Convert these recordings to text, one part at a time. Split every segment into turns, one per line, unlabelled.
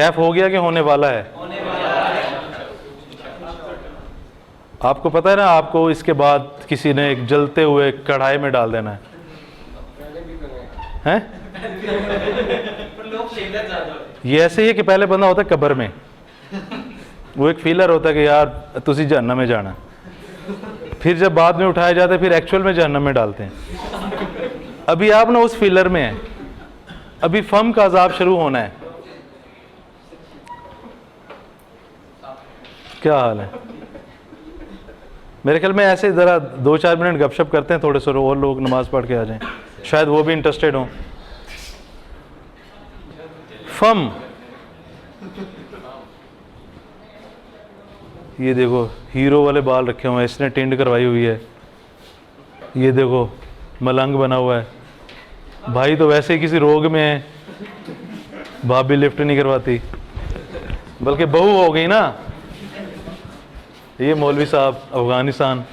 कैफ हो गया कि होने वाला है? आपको पता है ना, आपको इसके बाद किसी ने एक जलते हुए कढ़ाई में डाल देना है? ये ऐसे ही है कि पहले बंदा होता है कब्र में, वो एक फीलर होता है कि यार तुसी जहन्नम में जाना, फिर जब बाद में उठाया जाता है फिर एक्चुअल में जहन्नम में डालते हैं। अभी आप ना उस फीलर में हैं, अभी फम का अजाब शुरू होना है। क्या हाल है? मेरे ख्याल में ऐसे ज़रा 2-4 मिनट गपशप करते हैं थोड़े से, और लोग नमाज पढ़ के आ जाएं, शायद वो भी इंटरेस्टेड हों। फम, ये देखो हीरो वाले बाल रखे हुए हैं, इसने टिंड करवाई हुई है, ये देखो मलंग बना हुआ है, भाई तो वैसे ही किसी रोग में है, भाभी लिफ्ट नहीं करवाती, बल्कि बहू हो गई ना। ये मौलवी साहब अफगानिस्तान,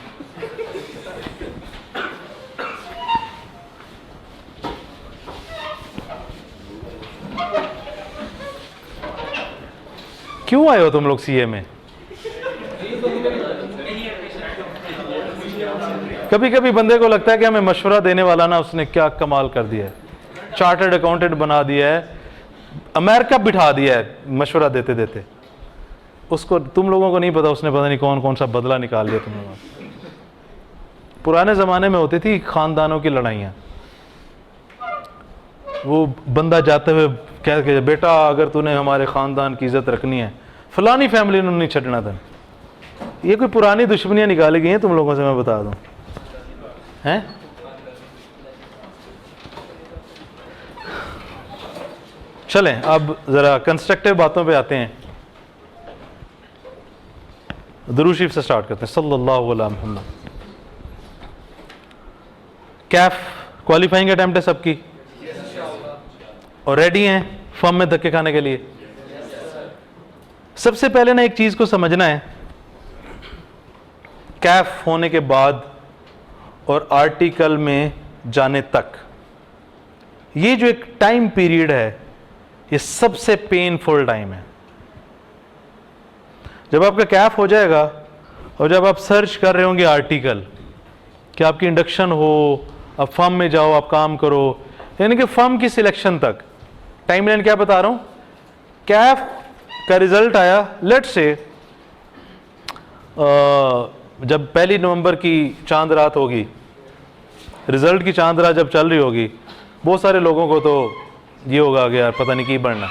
क्यों आए हो तुम लोग सीए में? कभी कभी बंदे को लगता है कि हमें मशवरा देने वाला ना, उसने क्या कमाल कर दिया है, चार्टर्ड अकाउंटेंट बना दिया है, अमेरिका बिठा दिया है मशवरा देते देते। उसको, तुम लोगों को नहीं पता उसने पता नहीं कौन कौन सा बदला निकाल लिया तुम लोगों। पुराने ज़माने में होती थी ख़ानदानों की लड़ाइयाँ, वो बंदा जाते हुए कह के, बेटा अगर तूने हमारे ख़ानदान की इज़्ज़त रखनी है फ़लानी फैमिली ने नहीं छड़ना था। ये कोई पुरानी दुश्मनियाँ निकाली गई हैं तुम लोगों से, मैं बता दूँ हैं। चलें अब ज़रा कंस्ट्रक्टिव बातों पे आते हैं। दुरूद शरीफ से स्टार्ट करते हैं, सल्लल्लाहु अलैहि मुहम्मद। कैफ क्वालिफाइंग अटेम्प्ट है सबकी, और रेडी हैं फॉर्म में धक्के खाने के लिए? सबसे पहले ना एक चीज को समझना है, कैफ होने के बाद और आर्टिकल में जाने तक ये जो एक टाइम पीरियड है, ये सबसे पेनफुल टाइम है। जब आपका कैफ हो जाएगा और जब आप सर्च कर रहे होंगे आर्टिकल कि आपकी इंडक्शन हो, अब फर्म में जाओ, आप काम करो, यानी कि फर्म की सिलेक्शन तक टाइमलाइन क्या बता रहा हूं। कैफ का रिजल्ट आया, लेट्स से जब 1 नवंबर की चांद रात होगी, रिजल्ट की चांद रात जब चल रही होगी, बहुत सारे लोगों को तो ये होगा कि यार पता नहीं की बढ़ना।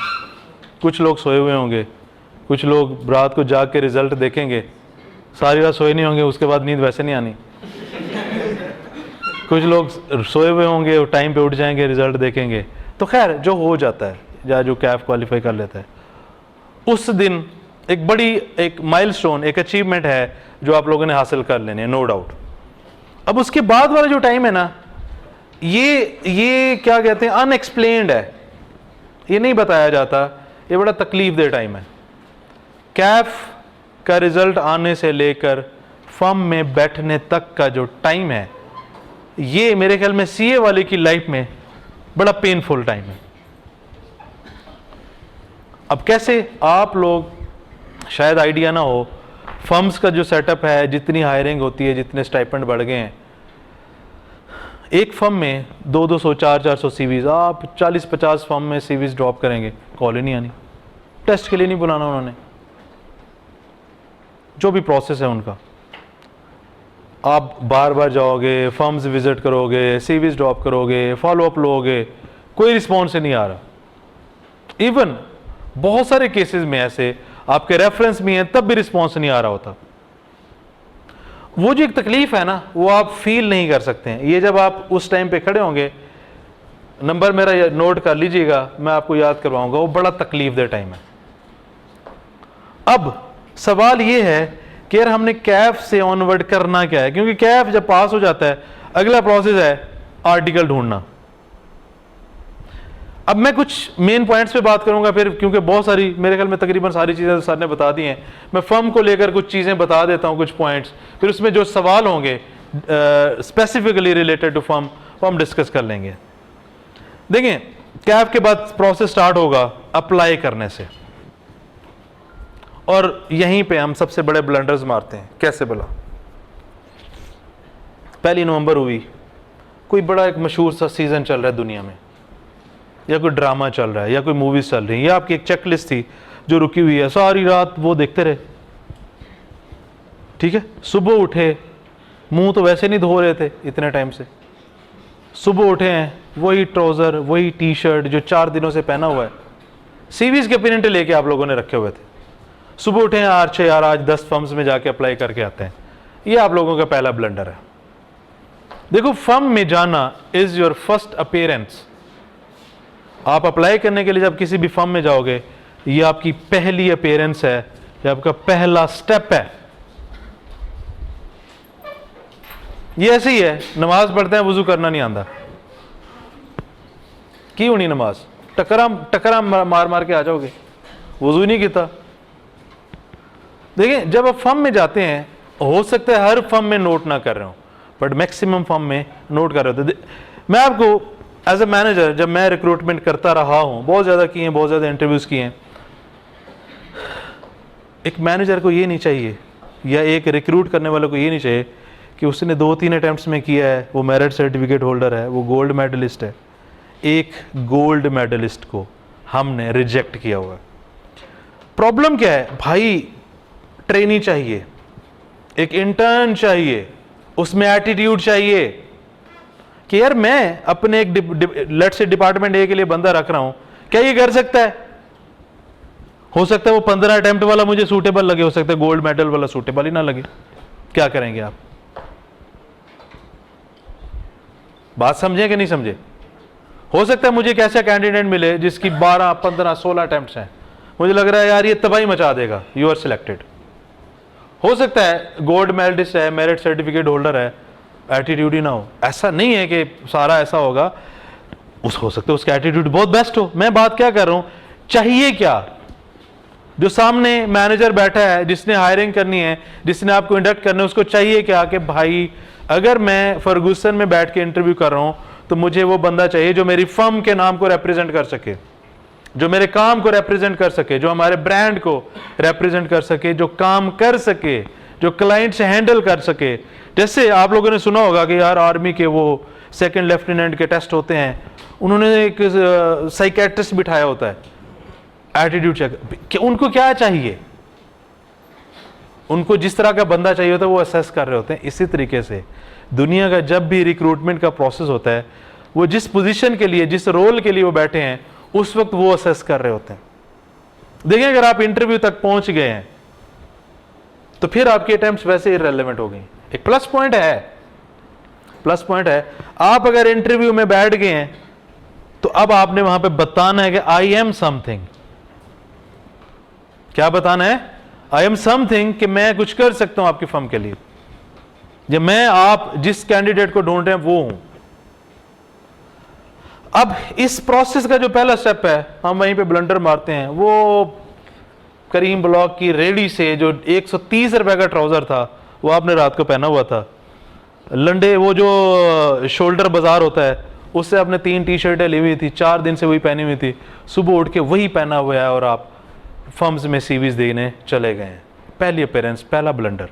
कुछ लोग सोए हुए होंगे, कुछ लोग रात को जाग के रिजल्ट देखेंगे, सारी रात सोए नहीं होंगे, उसके बाद नींद वैसे नहीं आनी। कुछ लोग सोए हुए होंगे और टाइम पे उठ जाएंगे, रिजल्ट देखेंगे। तो खैर जो हो जाता है या जो कैफ क्वालिफाई कर लेता है, उस दिन एक बड़ी एक माइलस्टोन, एक अचीवमेंट है जो आप लोगों ने हासिल कर लेने है, नो डाउट। अब उसके बाद वाला जो टाइम है ना, ये क्या कहते हैं, अनएक्सप्लेन्ड है, ये नहीं बताया जाता, ये बड़ा तकलीफ दे टाइम है। कैफ का रिजल्ट आने से लेकर फर्म में बैठने तक का जो टाइम है, ये मेरे ख्याल में सीए वाले की लाइफ में बड़ा पेनफुल टाइम है। अब कैसे, आप लोग शायद आइडिया ना हो, फर्म्स का जो सेटअप है, जितनी हायरिंग होती है, जितने स्टाइपेंड बढ़ गए हैं, एक फर्म में 200 400 सीवीज, आप 40-50 फर्म में सीवीज ड्रॉप करेंगे, कॉल ही नहीं आनी, टेस्ट के लिए नहीं बुलाना उन्होंने, जो भी प्रोसेस है उनका। आप बार बार जाओगे, फर्म्स विजिट करोगे, सीवीज ड्रॉप करोगे, फॉलोअप लोगे, कोई रिस्पॉन्स नहीं आ रहा। इवन बहुत सारे केसेस में ऐसे आपके रेफरेंस भी हैं, तब भी रिस्पॉन्स नहीं आ रहा होता। वो जो एक तकलीफ है ना, वो आप फील नहीं कर सकते हैं। ये जब आप उस टाइम पे खड़े होंगे, नंबर मेरा नोट कर लीजिएगा, मैं आपको याद करवाऊंगा, वो बड़ा तकलीफ दे टाइम है। अब सवाल ये है कि यार हमने कैफ से ऑनवर्ड करना क्या है, क्योंकि कैफ जब पास हो जाता है, अगला प्रोसेस है आर्टिकल ढूंढना। अब मैं कुछ मेन पॉइंट्स पे बात करूंगा फिर, क्योंकि बहुत सारी, मेरे ख्याल में तकरीबन सारी चीज़ें सर ने बता दी हैं। मैं फर्म को लेकर कुछ चीज़ें बता देता हूं, कुछ पॉइंट्स, फिर उसमें जो सवाल होंगे स्पेसिफिकली रिलेटेड टू फर्म, वो हम डिस्कस कर लेंगे। देखिए, कैफ के बाद प्रोसेस स्टार्ट होगा अप्लाई करने से। और यहीं पे हम सबसे बड़े ब्लंडर्स मारते हैं। कैसे भला? 1 नवंबर हुई, कोई बड़ा एक मशहूर सा सीजन चल रहा है दुनिया में, या कोई ड्रामा चल रहा है, या कोई मूवीज चल रही है, या आपकी एक चेकलिस्ट थी जो रुकी हुई है, सारी रात वो देखते रहे। ठीक है, सुबह उठे, मुंह तो वैसे नहीं धो रहे थे इतने टाइम से, सुबह उठे हैं, वही ट्राउजर वही टी शर्ट जो 4 दिनों से पहना हुआ है, सीवीज के प्रिंट लेके आप लोगों ने रखे हुए थे। सुबह उठे हैं, यार आज 10 फर्म्स में जाके अप्लाई करके आते हैं। ये आप लोगों का पहला ब्लंडर है। देखो, फर्म में जाना इज योर फर्स्ट अपीयरेंस। आप अप्लाई करने के लिए जब किसी भी फर्म में जाओगे, ये आपकी पहली अपीयरेंस है, ये आपका पहला स्टेप है। ये ऐसे ही है, नमाज पढ़ते हैं, वुजू करना नहीं आंदा, की होनी नमाज, टकरा मार मार के आ जाओगे, वुजू नहीं किया। देखिए, जब आप फर्म में जाते हैं, हो सकता है हर फर्म में नोट ना कर रहे हो, बट मैक्सिमम फर्म में नोट कर रहे हो। मैं आपको एज ए मैनेजर, जब मैं रिक्रूटमेंट करता रहा हूं, बहुत ज़्यादा किए हैं, बहुत ज़्यादा इंटरव्यूज़ किए हैं, एक मैनेजर को ये नहीं चाहिए, या एक रिक्रूट करने वाले को ये नहीं चाहिए कि उसने 2-3 अटेम्प्ट्स में किया है, वो मेरिट सर्टिफिकेट होल्डर है, वो गोल्ड मेडलिस्ट है। एक गोल्ड मेडलिस्ट को हमने रिजेक्ट किया हुआ है। प्रॉब्लम क्या है भाई? ट्रेनी चाहिए, एक इंटर्न चाहिए, उसमें एटीट्यूड चाहिए कि यार मैं अपने एक लेट से डिपार्टमेंट ए के लिए बंदा रख रहा हूं, क्या ये कर सकता है? हो सकता है वो 15 अटेम्प्ट वाला मुझे सूटेबल लगे, हो सकता है गोल्ड मेडल वाला सूटेबल ही ना लगे। क्या करेंगे आप? बात समझे कि नहीं समझे? हो सकता है मुझे एक ऐसा कैंडिडेट मिले जिसकी 12, 15, 16 अटेम्प्ट्स हैं, मुझे लग रहा है यार ये तबाही मचा देगा, यू आर सिलेक्टेड। हो सकता है गोल्ड मेडलिस्ट है, मेरिट सर्टिफिकेट होल्डर है, एटीट्यूड ही ना हो। ऐसा नहीं है कि सारा ऐसा होगा, हो सकता है उसका एटीट्यूड बहुत बेस्ट हो। मैं बात क्या कर रहा हूं, चाहिए क्या? जो सामने मैनेजर बैठा है, जिसने हायरिंग करनी है, जिसने आपको इंडक्ट करना है, उसको चाहिए क्या कि भाई अगर मैं फर्गूसन में बैठ के इंटरव्यू कर रहा हूं तो मुझे वो बंदा चाहिए जो मेरी फर्म के नाम को रिप्रेजेंट कर सके, जो मेरे काम को रिप्रेजेंट कर सके, जो हमारे ब्रांड को रिप्रेजेंट कर सके, जो काम कर सके, जो क्लाइंट से हैंडल कर सके। जैसे आप लोगों ने सुना होगा कि यार आर्मी के वो 2nd लेफ्टिनेंट के टेस्ट होते हैं, उन्होंने एक साइकेट्रिस्ट बिठाया होता है, एटीट्यूड चेक कि उनको क्या चाहिए, उनको जिस तरह का बंदा चाहिए होता है वो असेस कर रहे होते हैं। इसी तरीके से दुनिया का जब भी रिक्रूटमेंट का प्रोसेस होता है, वो जिस पोजीशन के लिए, जिस रोल के लिए वो बैठे हैं, उस वक्त वो असेस कर रहे होते हैं। देखिए, अगर आप इंटरव्यू तक पहुंच गए हैं तो फिर आपके अटेम्प्ट्स वैसे इररिलेवेंट हो गई। एक प्लस पॉइंट है, आप अगर इंटरव्यू में बैठ गए हैं तो अब आपने वहां पे बताना है कि आई एम समथिंग। क्या बताना है? आई एम समथिंग, कि मैं कुछ कर सकता हूं आपकी फर्म के लिए, या मैं आप जिस कैंडिडेट को ढूंढ रहे हैं वो हूं। अब इस प्रोसेस का जो पहला स्टेप है, हम वहीं पे ब्लंडर मारते हैं। वो करीम ब्लॉक की रेडी से जो 130 रुपए का ट्राउजर था, वो आपने रात को पहना हुआ था। लंडे वो जो शोल्डर बाजार होता है, उससे आपने 3 टी शर्टें ली हुई थी, 4 दिन से वही पहनी हुई थी, सुबह उठ के वही पहना हुआ है और आप फर्म्स में सीवीज देने चले गए हैं। पहली अपीयरेंस, पहला ब्लंडर।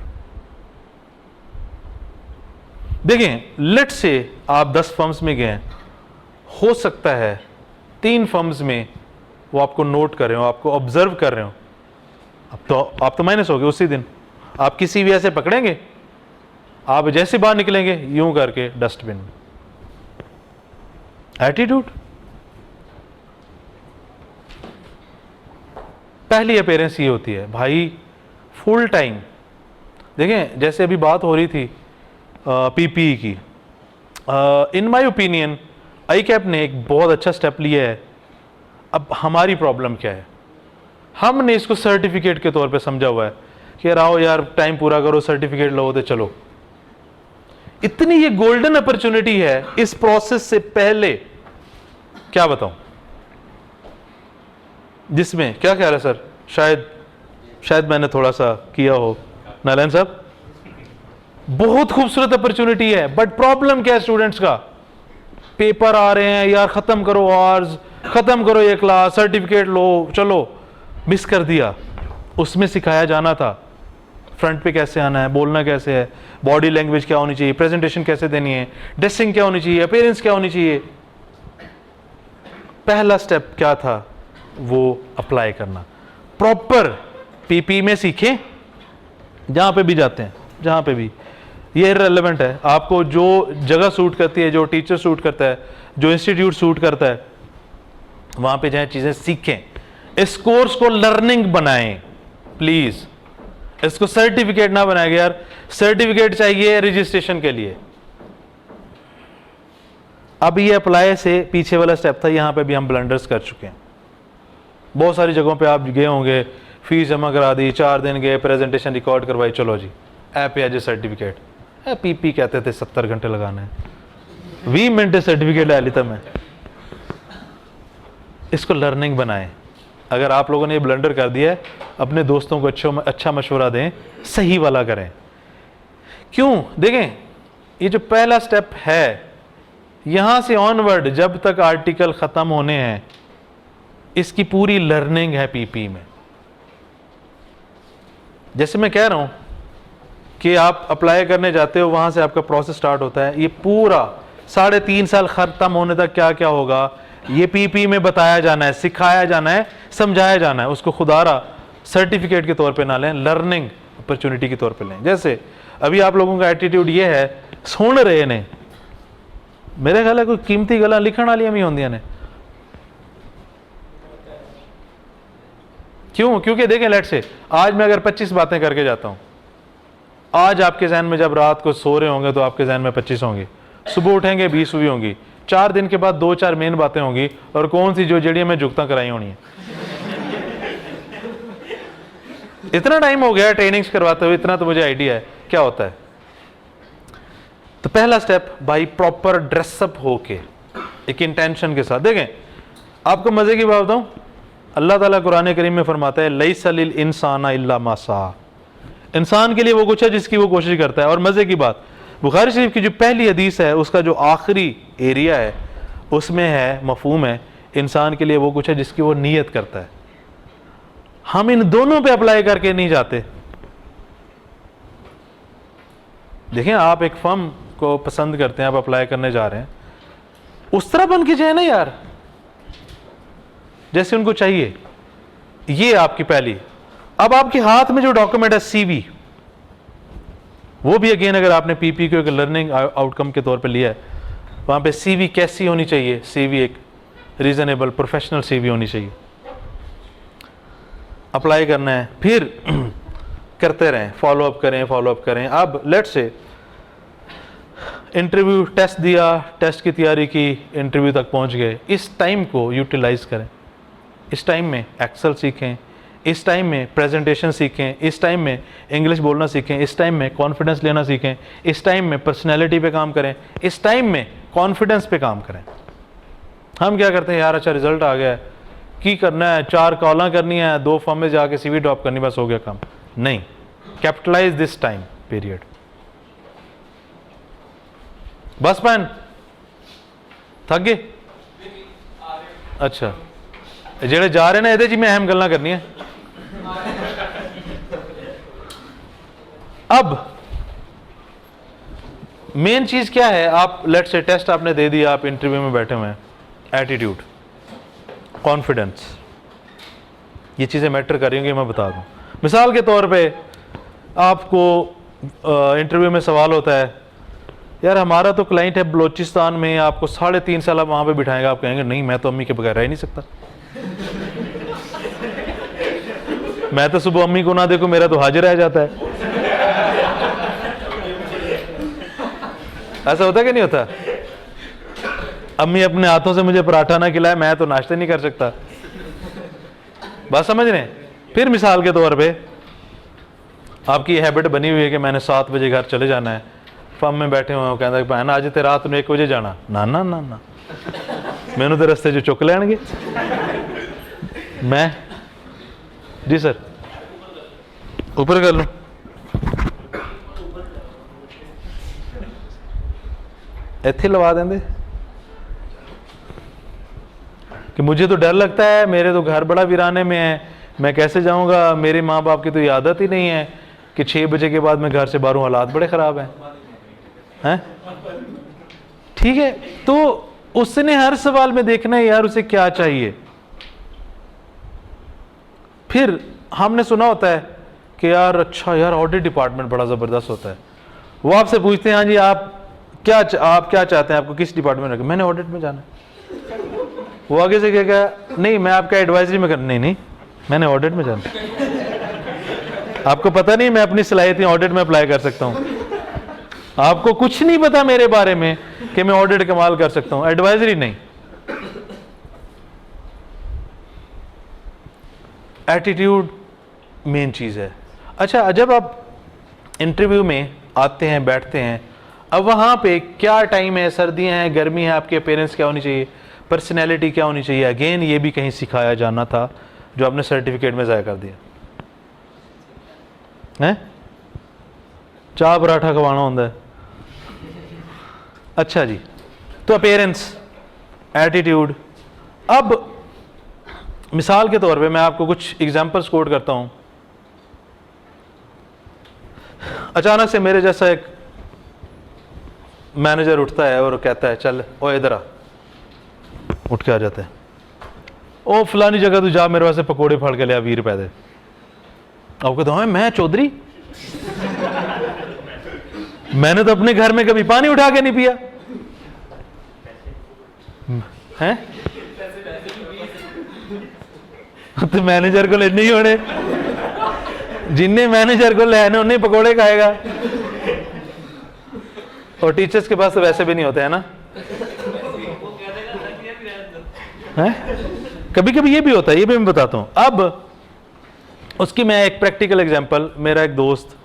देखें, लेट से आप 10 फर्म्स में गए, हो सकता है 3 फर्म्स में वो आपको नोट कर रहे हो, आपको ऑब्जर्व कर रहे हो। आप तो माइनस हो गए उसी दिन। आप किसी भी ऐसे पकड़ेंगे, आप जैसे बाहर निकलेंगे यूं करके डस्टबिन में। एटीट्यूड, पहली अपीयरेंस ये होती है भाई। फुल टाइम देखें, जैसे अभी बात हो रही थी पीपीई की, इन माय ओपिनियन आईकैप ने एक बहुत अच्छा स्टेप लिया है। अब हमारी प्रॉब्लम क्या है, हमने इसको सर्टिफिकेट के तौर पे समझा हुआ है कि आओ यार टाइम पूरा करो, सर्टिफिकेट लो तो चलो। इतनी ये गोल्डन अपॉर्चुनिटी है इस प्रोसेस से पहले, क्या बताऊं, जिसमें क्या ख्याल है सर, शायद मैंने थोड़ा सा किया हो। नारायण साहब, बहुत खूबसूरत अपॉर्चुनिटी है, बट प्रॉब्लम क्या है स्टूडेंट्स का? पेपर आ रहे हैं यार, खत्म करो आवर्स, खत्म करो ये क्लास, सर्टिफिकेट लो, चलो, मिस कर दिया। उसमें सिखाया जाना था फ्रंट पे कैसे आना है, बोलना कैसे है, बॉडी लैंग्वेज क्या होनी चाहिए, प्रेजेंटेशन कैसे देनी है, ड्रेसिंग क्या होनी चाहिए, अपीयरेंस क्या होनी चाहिए। पहला स्टेप क्या था, वो अप्लाई करना। प्रॉपर पीपी में सीखें, जहां पे भी जाते हैं, जहां पे भी। ये इररिलेवेंट है, आपको जो जगह सूट करती है, जो टीचर सूट करता है, जो इंस्टीट्यूट सूट करता है, वहां पे जाएं, चीजें सीखें। इस कोर्स को लर्निंग बनाएं प्लीज, इसको सर्टिफिकेट ना बनाएगा यार। सर्टिफिकेट चाहिए रजिस्ट्रेशन के लिए। अब ये अप्लाई से पीछे वाला स्टेप था, यहां पे भी हम ब्लंडर्स कर चुके हैं। बहुत सारी जगहों पे आप गए होंगे, फीस जमा करा दी, 4 दिन गए, प्रेजेंटेशन रिकॉर्ड करवाई, चलो जी ऐप पे आज सर्टिफिकेट। पीपी कहते थे 70 घंटे लगाने हैं, 20 मिनट सर्टिफिकेट ले लेता मैं। इसको लर्निंग बनाएं। अगर आप लोगों ने ये ब्लंडर कर दिया है, अपने दोस्तों को अच्छा मशवरा दें, सही वाला करें। क्यों, देखें ये जो पहला स्टेप है, यहां से ऑनवर्ड जब तक आर्टिकल खत्म होने हैं, इसकी पूरी लर्निंग है पीपी में। जैसे मैं कह रहा हूं कि आप अप्लाई करने जाते हो, वहां से आपका प्रोसेस स्टार्ट होता है। ये पूरा 3.5 साल खत्म होने तक क्या क्या होगा, ये पीपी में बताया जाना है, सिखाया जाना है, समझाया जाना है। उसको खुदारा सर्टिफिकेट के तौर पे ना लें, लर्निंग अपॉर्चुनिटी के तौर पे लें। जैसे अभी आप लोगों का एटीट्यूड ये है, सुन रहे ने, मेरे ख्याल है कोई कीमती गल्लां लिखण वालियां भी होंदियां ने। क्यों, क्योंकि देखें लेट से आज मैं अगर 25 बातें करके जाता हूं, आज आपके जहन में जब रात को सो रहे होंगे तो आपके जहन में 25 होंगी, सुबह उठेंगे 20 हुई होंगी, 4 दिन के बाद 2-4 मेन बातें होंगी, और कौन सी जो जड़ियां में जुगता कराई होनी है। इतना टाइम हो गया ट्रेनिंग्स करवाते हुए, इतना तो मुझे आइडिया है क्या होता है। तो पहला स्टेप भाई, प्रॉपर ड्रेसअप होके एक इंटेंशन के साथ। देखें आपको मजे की बात बताऊं, अल्लाह ताला कुरान करीम में फरमाता है, लैसा लिल इंसाना इल्ला मा सा, इंसान के लिए वो कुछ है जिसकी वो कोशिश करता है। और मजे की बात, बुखारी शरीफ की जो पहली हदीस है, उसका जो आखिरी एरिया है, उसमें है, मफहूम है, इंसान के लिए वो कुछ है जिसकी वो नीयत करता है। हम इन दोनों पे अप्लाई करके नहीं जाते। देखें आप एक फर्म को पसंद करते हैं, आप अप्लाई करने जा रहे हैं, उस तरह बन के जाए ना यार, जैसे उनको चाहिए। ये आपकी पहली। अब आपके हाथ में जो डॉक्यूमेंट है सीवी, वो भी अगेन अगर आपने पीपी को एक लर्निंग आउटकम के तौर पे लिया है, वहां पे सीवी कैसी होनी चाहिए, सीवी एक रीजनेबल प्रोफेशनल सीवी होनी चाहिए। अप्लाई करना है, फिर करते रहें, फॉलो अप करें। अब लेट्स से इंटरव्यू टेस्ट दिया, टेस्ट की तैयारी की, इंटरव्यू तक पहुंच गए। इस टाइम को यूटिलाइज करें। इस टाइम में एक्सेल सीखें, इस टाइम में प्रेजेंटेशन सीखें, इस टाइम में इंग्लिश बोलना सीखें, इस टाइम में कॉन्फिडेंस लेना सीखें, इस टाइम में पर्सनैलिटी पे काम करें, इस टाइम में कॉन्फिडेंस पे काम करें। हम क्या करते हैं यार, अच्छा रिजल्ट आ गया है, की करना है, 4 कॉलां करनी है, 2 फॉर्म में जाके सीवी ड्रॉप करनी, बस हो गया काम। नहीं, कैपिटलाइज दिस टाइम पीरियड। बस पैन थक गए? अच्छा, जेड़े जा रहे ना ये जी मैं अहम गल्लां करनी है। अब मेन चीज क्या है, आप लेट्स से टेस्ट आपने दे दिया, आप इंटरव्यू में बैठे हुए हैं, एटीट्यूड, कॉन्फिडेंस, ये चीजें मैटर कर रही होंगी। मैं बता दूं, मिसाल के तौर पे आपको इंटरव्यू में सवाल होता है, यार हमारा तो क्लाइंट है बलोचिस्तान में, आपको 3.5 साल आप वहां पे बिठाएंगे। आप कहेंगे नहीं, मैं तो अम्मी के बगैर रह ही नहीं सकता, मैं तो सुबह अम्मी को ना देखो मेरा तो हाजिर रह जाता है। ऐसा होता कि नहीं होता? अम्मी अपने हाथों से मुझे पराठा ना खिलाए, मैं तो नाश्ता नहीं कर सकता। बात समझ रहे हैं? फिर मिसाल के तौर पे आपकी हैबिट बनी हुई है कि मैंने 7 बजे घर चले जाना है, फर्म में बैठे हुए हो, कहता है भैन आज ते रात में 1 बजे जाना, ना ना ना ना, मैनू तो रस्ते चुक लैणगे। मैं जी सर ऊपर कर लूं? इत्थे लवा देंगे कि मुझे तो डर लगता है, मेरे तो घर बड़ा वीराने में है, मैं कैसे जाऊंगा? मेरे माँ बाप की तो ये आदत ही नहीं है कि 6 बजे के बाद मैं घर से बाहर हूँ, हालात बड़े ख़राब हैं। ठीक है, तो उसने हर सवाल में देखना है यार उसे क्या चाहिए। फिर हमने सुना होता है कि यार अच्छा यार ऑडिट डिपार्टमेंट बड़ा ज़बरदस्त होता है। वो आपसे पूछते हैं हाँ जी आप क्या चाहते हैं, आपको किस डिपार्टमेंट में? मैंने ऑडिट में जाना है। वो आगे से क्या नहीं मैं आपका एडवाइजरी में नहीं मैंने ऑडिट में जाना। आपको पता नहीं मैं अपनी सलाहियतें ऑडिट में अप्लाई कर सकता हूं। आपको कुछ नहीं पता मेरे बारे में कि मैं ऑडिट कमाल कर सकता हूं, एडवाइजरी नहीं। एटीट्यूड मेन चीज है। अच्छा, जब आप इंटरव्यू में आते हैं, बैठते हैं, अब वहां पे क्या टाइम है, सर्दियां हैं, गर्मी है, आपके अपीयरेंस क्या होनी चाहिए, पर्सनैलिटी क्या होनी चाहिए, अगेन ये भी कहीं सिखाया जाना था जो आपने सर्टिफिकेट में ज़ाया कर दिया है। चाह पराठा खवाना होता है। अच्छा जी, तो अपीयरेंस, एटीट्यूड। अब मिसाल के तौर पे मैं आपको कुछ एग्जांपल्स कोट करता हूं। अचानक से मेरे जैसा एक मैनेजर उठता है और कहता है चल ओ इधर आ, उठ के आ जाता है, ओ फलानी जगह तू जा मेरे वास्ते पकोड़े फाड़ के लिया 20 रुपए दे। आपको कहता हूँ मैं चौधरी, मैंने तो अपने घर में कभी पानी उठा के नहीं पिया हैं। तो मैनेजर को लेने ही होने, जिन्हें मैनेजर को लेने उन्हें पकोड़े खाएगा। और टीचर्स के पास तो वैसे भी नहीं होते है ना, है? कभी कभी ये भी होता है, ये भी मैं बताता हूं। अब उसकी मैं एक प्रैक्टिकल एग्जांपल, मेरा एक दोस्त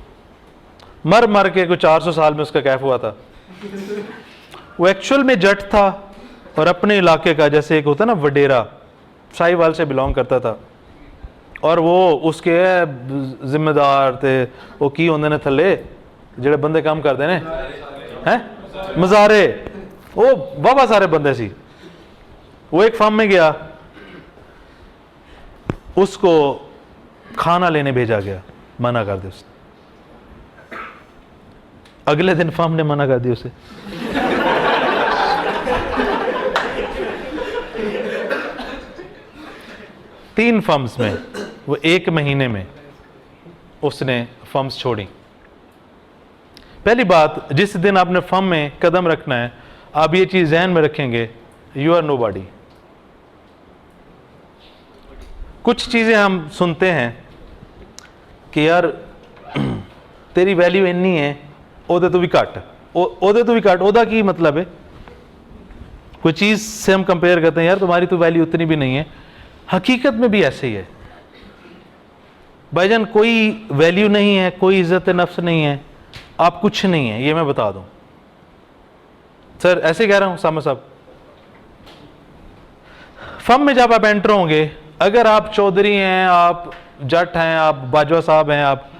मर के कुछ 400 साल में उसका कैफ हुआ था। वो एक्चुअल में जट था और अपने इलाके का, जैसे एक होता ना वडेरा, साहिवाल से बिलोंग करता था। और वो उसके जिम्मेदार थे, वो की होंगे ने थले जेड़े बंदे काम करते ने हैं मजारे, वो बाबा सारे बंदे सी। वो एक फार्म में गया, उसको खाना लेने भेजा गया, मना कर दिया उसने। अगले दिन फार्म ने मना कर दिया उसे। तीन फर्म्स में वो 1 महीने में उसने फर्म्स छोड़ी। पहली बात, जिस दिन आपने फर्म में कदम रखना है, आप ये चीज ध्यान में रखेंगे, यू आर नोबॉडी। कुछ चीजें हम सुनते हैं कि यार तेरी वैल्यू इन्नी है, ओदे तो भी घट, ओदे तो भी घट। ओदा की मतलब है, कोई चीज से हम कंपेयर करते हैं, यार तुम्हारी तो वैल्यू उतनी भी नहीं है। हकीकत में भी ऐसे ही है भाईजान, कोई वैल्यू नहीं है, कोई इज्जत नफ्स नहीं है, आप कुछ नहीं है, ये मैं बता दूं। सर ऐसे कह रहा हूं सामा साहब। फर्म में जब आप एंटर होंगे, अगर आप चौधरी हैं, आप जट हैं, आप बाजवा साहब हैं, आप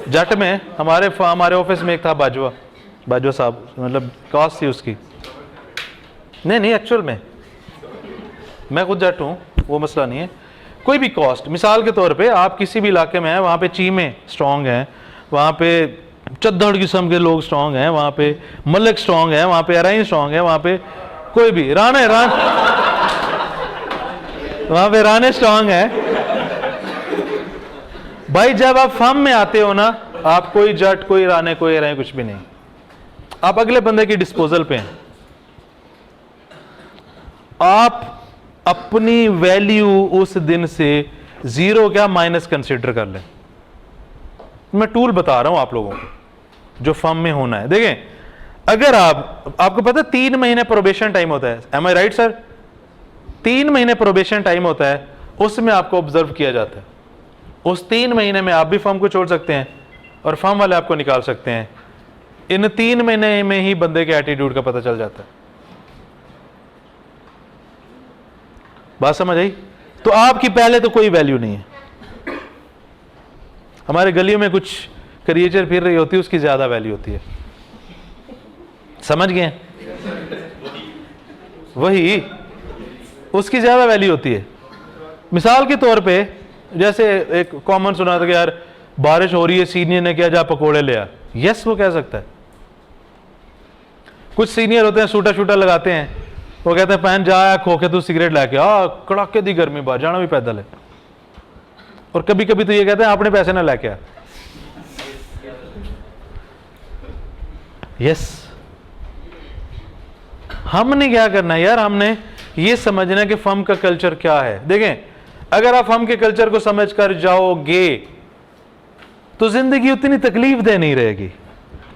जट में, हमारे ऑफिस में एक था बाजवा साहब, मतलब कास्ट थी उसकी। नहीं एक्चुअल में मैं खुद जट हूं, वो मसला नहीं है। कोई भी कास्ट, मिसाल के तौर पे आप किसी भी इलाके में हैं, वहाँ पे चीमे स्ट्रॉन्ग हैं, वहाँ पे चद्दड़ किस्म के लोग स्ट्रॉन्ग हैं, वहाँ पे मलिक स्ट्रॉन्ग है, वहाँ पे अराइन स्ट्रॉन्ग है, वहाँ पे कोई भी वहाँ पे राणे स्ट्रॉन्ग है। भाई जब आप फर्म में आते हो ना, आप कोई जट, कोई राणे, कोई अराइन, कुछ भी नहीं, आप अगले बंदे की डिस्पोजल पे हैं। आप अपनी वैल्यू उस दिन से जीरो क्या माइनस कंसीडर कर लें। मैं टूल बता रहा हूं आप लोगों को जो फर्म में होना है। देखें, अगर आपको पता है 3 महीने प्रोबेशन टाइम होता है, एम आई राइट सर? 3 महीने प्रोबेशन टाइम होता है, उसमें आपको ऑब्जर्व किया जाता है। उस 3 महीने में आप भी फर्म को छोड़ सकते हैं और फर्म वाले आपको निकाल सकते हैं। इन 3 महीने में ही बंदे के एटीट्यूड का पता चल जाता है। बात समझ आई? तो आपकी पहले तो कोई वैल्यू नहीं है। हमारे गलियों में कुछ क्रिएचर फिर रही होती है, उसकी ज्यादा वैल्यू होती है। समझ गए? वही उसकी ज्यादा वैल्यू होती है। मिसाल के तौर पे जैसे एक कॉमन सुना था कि यार बारिश हो रही है, सीनियर ने किया जा पकोड़े ले आ, यस वो कह सकता है। कुछ सीनियर होते हैं सूटा शूटा लगाते हैं, वो कहते हैं पहन जा खोके तू सिगरेट लेके आ, कड़ाके दी गर्मी बाहर जाना भी पैदल है। और कभी कभी तो ये कहते हैं अपने पैसे ना लेके आ। यस हमने क्या करना है यार, हमने ये समझना है कि फर्म का कल्चर क्या है। देखें अगर आप फर्म के कल्चर को समझ कर जाओगे तो जिंदगी उतनी तकलीफ दे नहीं रहेगी।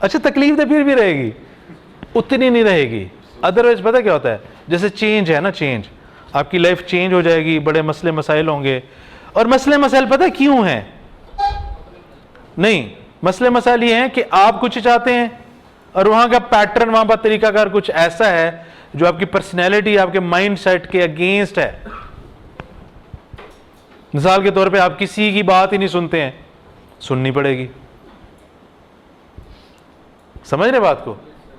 अच्छा तकलीफ दे फिर भी रहेगी, उतनी नहीं रहेगी। अदरवाइज पता क्या होता है, जैसे चेंज है ना, चेंज आपकी लाइफ चेंज हो जाएगी, बड़े मसले मसाइल होंगे। और मसले मसाइल पता क्यों हैं? नहीं, मसले मसाइल ये हैं कि आप कुछ चाहते हैं और वहां का पैटर्न, वहां का तरीकाकार कुछ ऐसा है जो आपकी पर्सनैलिटी, आपके माइंड सेट के अगेंस्ट है। मिसाल के तौर पे आप किसी की बात ही नहीं सुनते हैं, सुननी पड़ेगी। समझ रहे बात को?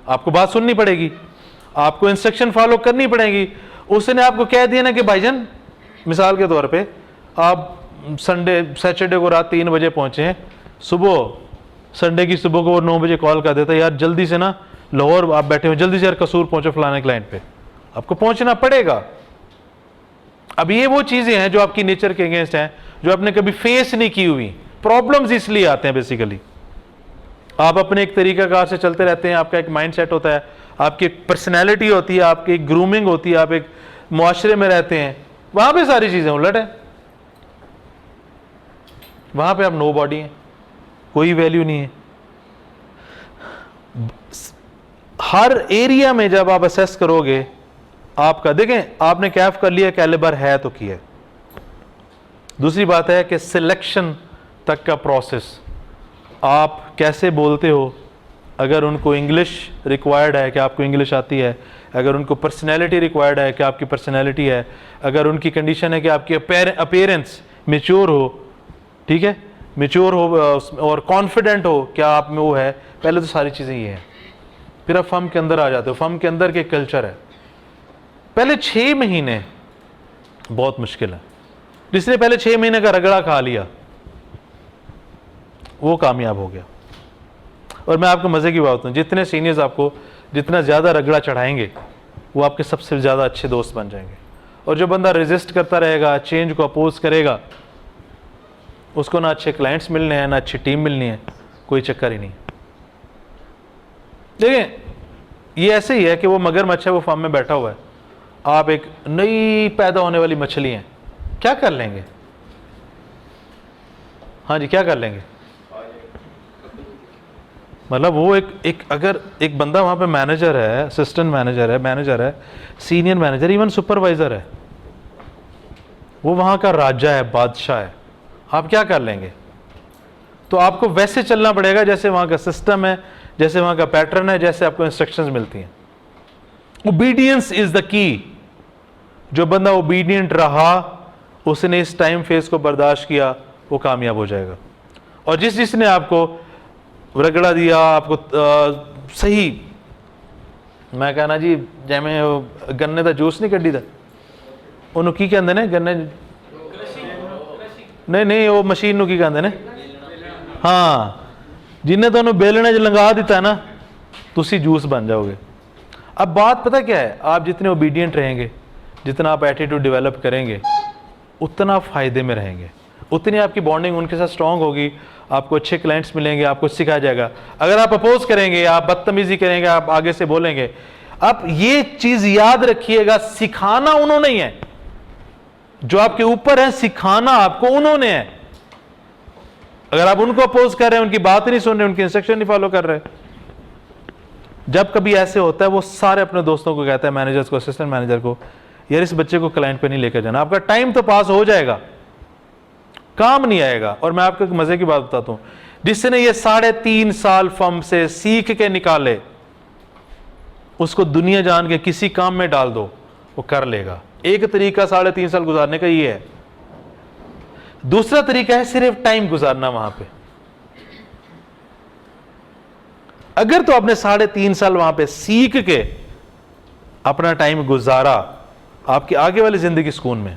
आपको बात सुननी पड़ेगी, आपको इंस्ट्रक्शन फॉलो करनी पड़ेगी। उसने आपको कह दिया ना कि भाईजान, मिसाल के तौर पे आप सैटरडे को रात 3 बजे पहुंचे हैं, सुबह संडे की सुबह को वो 9 बजे कॉल कर देता है, यार जल्दी से ना लाहौर आप बैठे हो, जल्दी से यार कसूर पहुंचो फलाने क्लाइंट पे। आपको पहुंचना पड़ेगा। अब ये वो चीजें हैं जो आपकी नेचर के अगेंस्ट हैं, जो आपने कभी फेस नहीं की हुई। प्रॉब्लम्स इसलिए आते हैं बेसिकली, आप अपने एक तरीकाकार से चलते रहते हैं, आपका एक माइंडसेट होता है, आपकी एक पर्सनैलिटी होती है, आपकी एक ग्रूमिंग होती है, आप एक मुआशरे में रहते हैं, वहां पे सारी चीजें उलट है। वहां पे आप नो बॉडी हैं, कोई वैल्यू नहीं है। हर एरिया में जब आप असेस करोगे आपका, देखें आपने कैफ कर लिया, कैलिबर है तो किया। दूसरी बात है कि सिलेक्शन तक का प्रोसेस, आप कैसे बोलते हो। अगर उनको इंग्लिश रिक्वायर्ड है कि आपको इंग्लिश आती है, अगर उनको पर्सनैलिटी रिक्वायर्ड है कि आपकी पर्सनैलिटी है, अगर उनकी कंडीशन है कि आपकी अपीयरेंस मैच्योर हो, ठीक है, मैच्योर हो और कॉन्फिडेंट हो, क्या आप में वो है। पहले तो सारी चीज़ें ये हैं, फिर आप फर्म के अंदर आ जाते हो। फर्म के अंदर के कल्चर है। पहले 6 महीने बहुत मुश्किल है। जिसने पहले 6 महीने का रगड़ा खा लिया वो कामयाब हो गया। और मैं आपको मजे की बात बताऊं, जितने सीनियर्स आपको जितना ज्यादा रगड़ा चढ़ाएंगे वो आपके सबसे ज्यादा अच्छे दोस्त बन जाएंगे। और जो बंदा रेजिस्ट करता रहेगा, चेंज को अपोज करेगा, उसको ना अच्छे क्लाइंट्स मिलने हैं, ना अच्छी टीम मिलनी है, कोई चक्कर ही नहीं। देखिए ये ऐसे ही है कि वो मगरमच्छ है, वो फार्म में बैठा हुआ है, आप एक नई पैदा होने वाली मछली हैं, क्या कर लेंगे? हाँ जी, क्या कर लेंगे? मतलब वो एक अगर एक बंदा वहां पे मैनेजर है, असिस्टेंट मैनेजर है, सीनियर मैनेजर, इवन सुपरवाइजर है, वो वहां का राजा है, बादशाह है, आप क्या कर लेंगे? तो आपको वैसे चलना पड़ेगा जैसे वहां का सिस्टम है, जैसे वहां का पैटर्न है, जैसे आपको इंस्ट्रक्शंस मिलती हैं। Obedience is the key. जो बंदा ओबीडियंट रहा, उसने इस टाइम फेज को बर्दाश्त किया, वो कामयाब हो जाएगा। और जिसने आपको रगड़ा दिया, आपको सही, मैं कहना जी जैमें गन्ने का जूस नहीं कड्डी दा, ਉਹਨੂੰ ਕੀ ਕਹਿੰਦੇ ਨੇ गन्ने, नहीं वो मशीन ਨੂੰ ਕੀ ਕਹਿੰਦੇ ਨੇ, हाँ, जिन्हें तो बेलने च लंगा दिता ना, तुसी जूस बन जाओगे। अब बात पता क्या है, आप जितने ओबीडियंट रहेंगे, जितना आप एटीट्यूड डेवलप करेंगे, उतना फ़ायदे में रहेंगे, उतनी आपकी बॉन्डिंग उनके साथ स्ट्रांग होगी, आपको अच्छे क्लाइंट्स मिलेंगे, आपको सिखाया जाएगा। अगर आप अपोज करेंगे, आप बदतमीजी करेंगे, आप आगे से बोलेंगे, आप ये चीज़ याद रखिएगा, सिखाना उन्होंने ही है, जो आपके ऊपर है, सिखाना आपको उन्होंने है। अगर आप उनको अपोज कर रहे हैं, उनकी बात नहीं सुन रहे, उनकी इंस्ट्रक्शन नहीं फॉलो कर रहे, जब कभी ऐसे होता है, वो सारे अपने दोस्तों को कहता है, मैनेजर्स को, असिस्टेंट मैनेजर को, यार इस बच्चे को क्लाइंट पे नहीं लेकर जाना, आपका टाइम तो पास हो जाएगा, काम नहीं आएगा। और मैं आपको एक मजे की बात बताता हूं, जिसने ये 3.5 साल फर्म से सीख के निकाले, उसको दुनिया जान के किसी काम में डाल दो, वो कर लेगा। एक तरीका 3.5 साल गुजारने का ये है। दूसरा तरीका है सिर्फ टाइम गुजारना वहां पे। अगर तो आपने 3.5 साल वहां पे सीख के अपना टाइम गुजारा, आपकी आगे वाली जिंदगी सुकून में।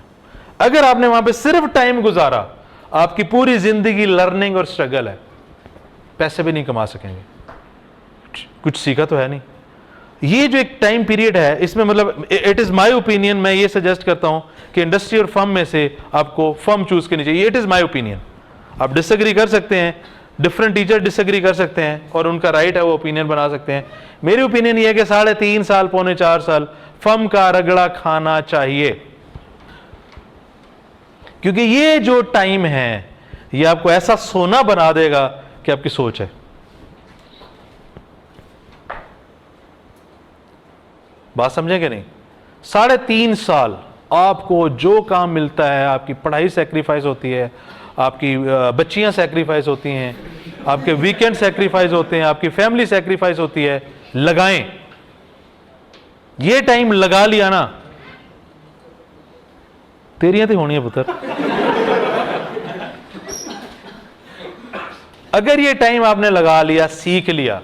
अगर आपने वहां पे सिर्फ टाइम गुजारा आपकी पूरी जिंदगी लर्निंग और स्ट्रगल है, पैसे भी नहीं कमा सकेंगे, कुछ सीखा तो है नहीं। ये जो एक टाइम पीरियड है, इसमें मतलब इट इज माय ओपिनियन, मैं ये सजेस्ट करता हूं कि इंडस्ट्री और फर्म में से आपको फर्म चूज करनी चाहिए। इट इज माय ओपिनियन, आप डिसएग्री कर सकते हैं, डिफरेंट टीचर डिसएग्री कर सकते हैं और उनका राइट है, वो ओपिनियन बना सकते हैं। मेरी ओपिनियन ये है कि 3.5 साल, 3.25 साल फर्म का रगड़ा खाना चाहिए, क्योंकि ये जो टाइम है ये आपको ऐसा सोना बना देगा कि आपकी सोच है। बात समझेंगे नहीं? 3.5 साल आपको जो काम मिलता है, आपकी पढ़ाई सेक्रीफाइस होती है, आपकी बच्चियां सेक्रीफाइस होती हैं, आपके वीकेंड सेक्रीफाइस होते हैं, आपकी फैमिली सेक्रीफाइस होती है, लगाएं। ये टाइम लगा लिया ना, तेरियां तो होनी है पुत्र। अगर ये टाइम आपने लगा लिया, सीख लिया,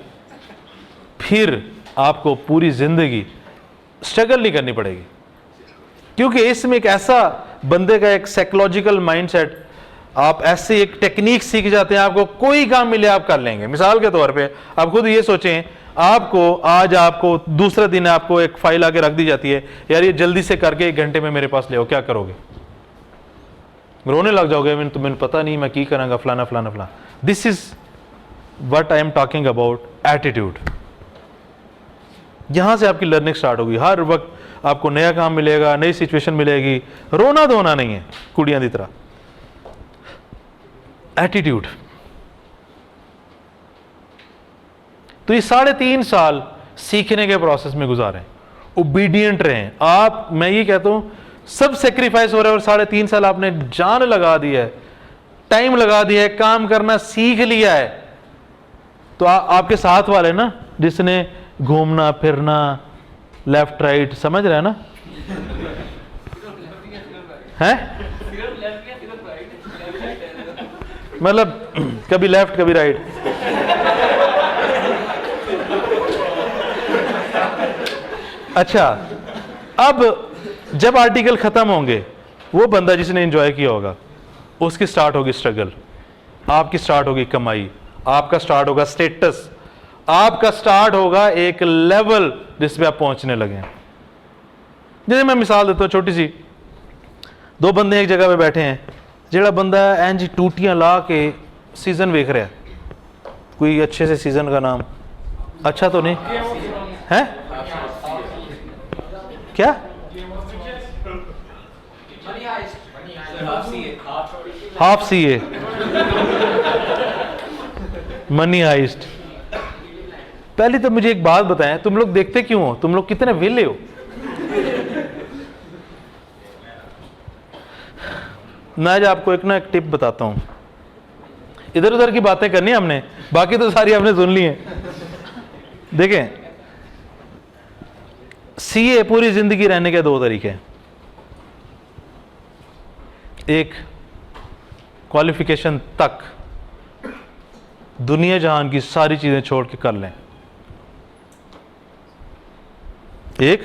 फिर आपको पूरी जिंदगी स्ट्रगल नहीं करनी पड़ेगी, क्योंकि इसमें एक ऐसा बंदे का एक साइकोलॉजिकल माइंडसेट, आप ऐसे एक टेक्निक सीख जाते हैं, आपको कोई काम मिले आप कर लेंगे। मिसाल के तौर पे आप खुद ये सोचें, आपको दूसरा दिन आपको एक फाइल आके रख दी जाती है, यार ये जल्दी से करके 1 घंटे में मेरे पास ले आओ, क्या करोगे? रोने लग जाओगे, मैंने पता नहीं मैं की करांगा, फलाना फलाना फलाना। This is what I am talking about, attitude. यहां से आपकी लर्निंग स्टार्ट होगी। हर वक्त आपको नया काम मिलेगा, नई सिचुएशन मिलेगी, रोना धोना नहीं है कुड़ियां की तरह। एटीट्यूड। तो ये 3.5 साल सीखने के प्रोसेस में गुजारें, ओबीडियंट रहें आप। मैं ये कहता हूं सब सेक्रीफाइस हो रहा है और 3.5 साल आपने जान लगा दी है, टाइम लगा दिया है, काम करना सीख लिया है। तो आपके साथ वाले ना, जिसने घूमना फिरना लेफ्ट राइट, समझ रहे हैं ना? हैं? मतलब कभी लेफ्ट कभी राइट। अच्छा, अब जब आर्टिकल खत्म होंगे, वो बंदा जिसने एंजॉय किया होगा उसकी स्टार्ट होगी स्ट्रगल, आपकी स्टार्ट होगी कमाई, आपका स्टार्ट होगा स्टेटस, आपका स्टार्ट होगा एक लेवल जिसपे आप पहुंचने लगे। जैसे मैं मिसाल देता हूं छोटी सी, 2 बंदे एक जगह पे बैठे हैं, जेड़ा बंदा इंज टूटियां ला के सीजन वेख रहा है, कोई अच्छे से सीजन का नाम अच्छा तो नहीं है? क्या? हाफ सीए, मनी हाइस्ट। पहले तो मुझे एक बात बताएं, तुम लोग देखते क्यों हो? तुम लोग कितने वेले हो? मैं आज आपको एक टिप बताता हूं। इधर उधर की बातें करनी है हमने, बाकी तो सारी आपने सुन ली हैं। देखें, सीए पूरी जिंदगी रहने के 2 तरीके हैं। एक, क्वालिफिकेशन तक दुनिया जहान की सारी चीजें छोड़ के कर लें। एक,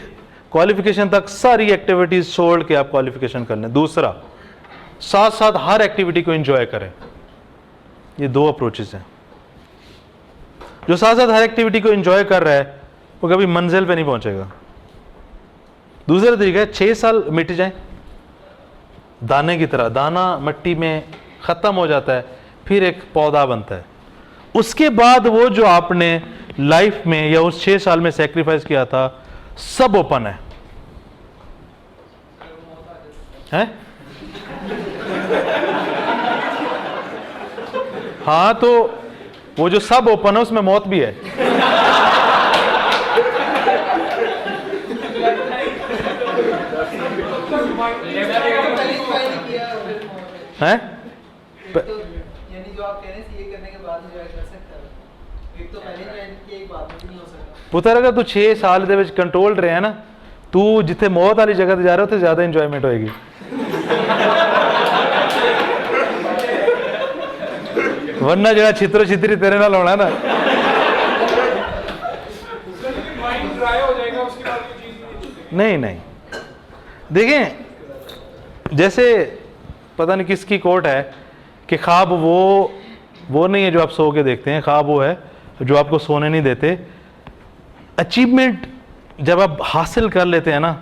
क्वालिफिकेशन तक सारी एक्टिविटीज छोड़ के आप क्वालिफिकेशन कर लें। दूसरा, साथ साथ हर एक्टिविटी को एंजॉय करें। ये 2 अप्रोचेस हैं। जो साथ साथ हर एक्टिविटी को एंजॉय कर रहा है वो कभी मंजिल पे नहीं पहुंचेगा। दूसरा तरीका है 6 साल मिट जाए, दाने की तरह, दाना मिट्टी में खत्म हो जाता है, फिर एक पौधा बनता है। उसके बाद वो जो आपने लाइफ में या उस 6 साल में सेक्रीफाइस किया था, सब ओपन है, हैं? हाँ, तो वो जो सब ओपन है उसमें मौत भी है। हैं? यानी जो आप कह रहे हैं सीए करने के बाद एंजॉय कर सकता है, एक तो पहले ज्वाइन किया, एक बाद में नहीं हो सकता। पुत्र, अगर तू 6 साल दे विच कंट्रोल रहे है ना, तू जिथे मौत वाली जगह ते जा रहा उत्थे ज्यादा एंजॉयमेंट होएगी। वरना जो छितरो छितरी तेरे नाल होना ना, नहीं। देखें, जैसे पता नहीं किसकी कोट है कि ख्वाब वो नहीं है जो आप सो के देखते हैं, ख्वाब वो है जो आपको सोने नहीं देते। अचीवमेंट जब आप हासिल कर लेते हैं ना,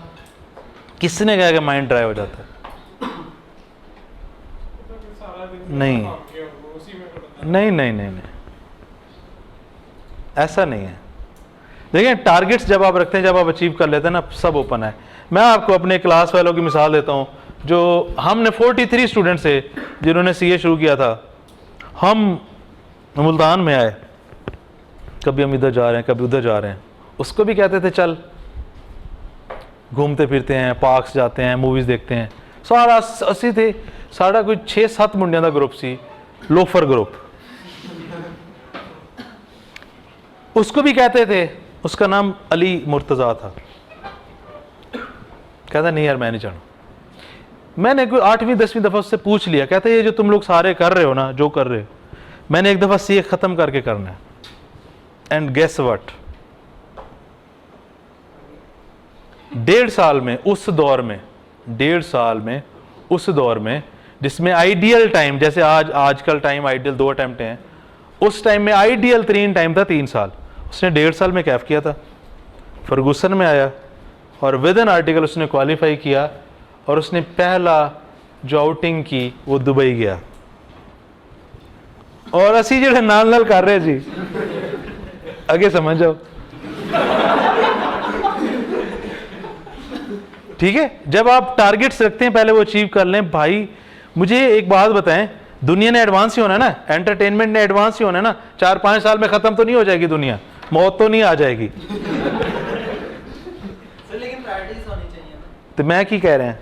किसने कहा कि माइंड ड्राई हो जाता है? नहीं नहीं नहीं नहीं नहीं, ऐसा नहीं है। देखिए टारगेट्स जब आप रखते हैं, जब आप अचीव कर लेते हैं ना, सब ओपन है। मैं आपको अपने क्लास वालों की मिसाल देता हूं, जो हमने 43 स्टूडेंट्स थे जिन्होंने सीए शुरू किया था। हम मुल्तान में आए, कभी हम इधर जा रहे हैं कभी उधर जा रहे हैं, उसको भी कहते थे चल घूमते फिरते हैं, पार्क्स जाते हैं, मूवीज़ देखते हैं। सारा असी थे, साढ़ा कोई 6-7 मुंडिया का ग्रुप सी, लोफर ग्रुप। उसको भी कहते थे, उसका नाम अली मुर्तज़ा था। कहता नहीं यार मैं नहीं जाना। मैंने कोई 8वीं-10वीं दफ़ा उससे पूछ लिया, कहते ये जो तुम लोग सारे कर रहे हो ना, जो कर रहे हो, मैंने एक दफ़ा सीए ख़त्म करके करना है। एंड गेस व्हाट, 1.5 साल में, उस दौर में 1.5 साल में, उस दौर में जिसमें आइडियल टाइम, जैसे आजकल टाइम आइडियल 2 अटेम्प्ट हैं, उस टाइम में आइडियल तरीन टाइम था 3 साल। उसने 1.5 साल में कैफ किया था, फर्गूसन में आया और विद एन आर्टिकल उसने क्वालिफाई किया, और उसने पहला जो आउटिंग की वो दुबई गया। और असी जो नाल नाल कर रहे जी, आगे समझ जाओ। ठीक है, जब आप टारगेट्स रखते हैं पहले वो अचीव कर लें। भाई मुझे एक बात बताएं, दुनिया ने एडवांस ही होना है ना, एंटरटेनमेंट ने एडवांस ही होना है ना। 4-5 साल में खत्म तो नहीं हो जाएगी दुनिया, मौत तो नहीं आ जाएगी।
लेकिन प्रायोरिटीज होनी चाहिए ना।
तो मैं की कह रहे हैं,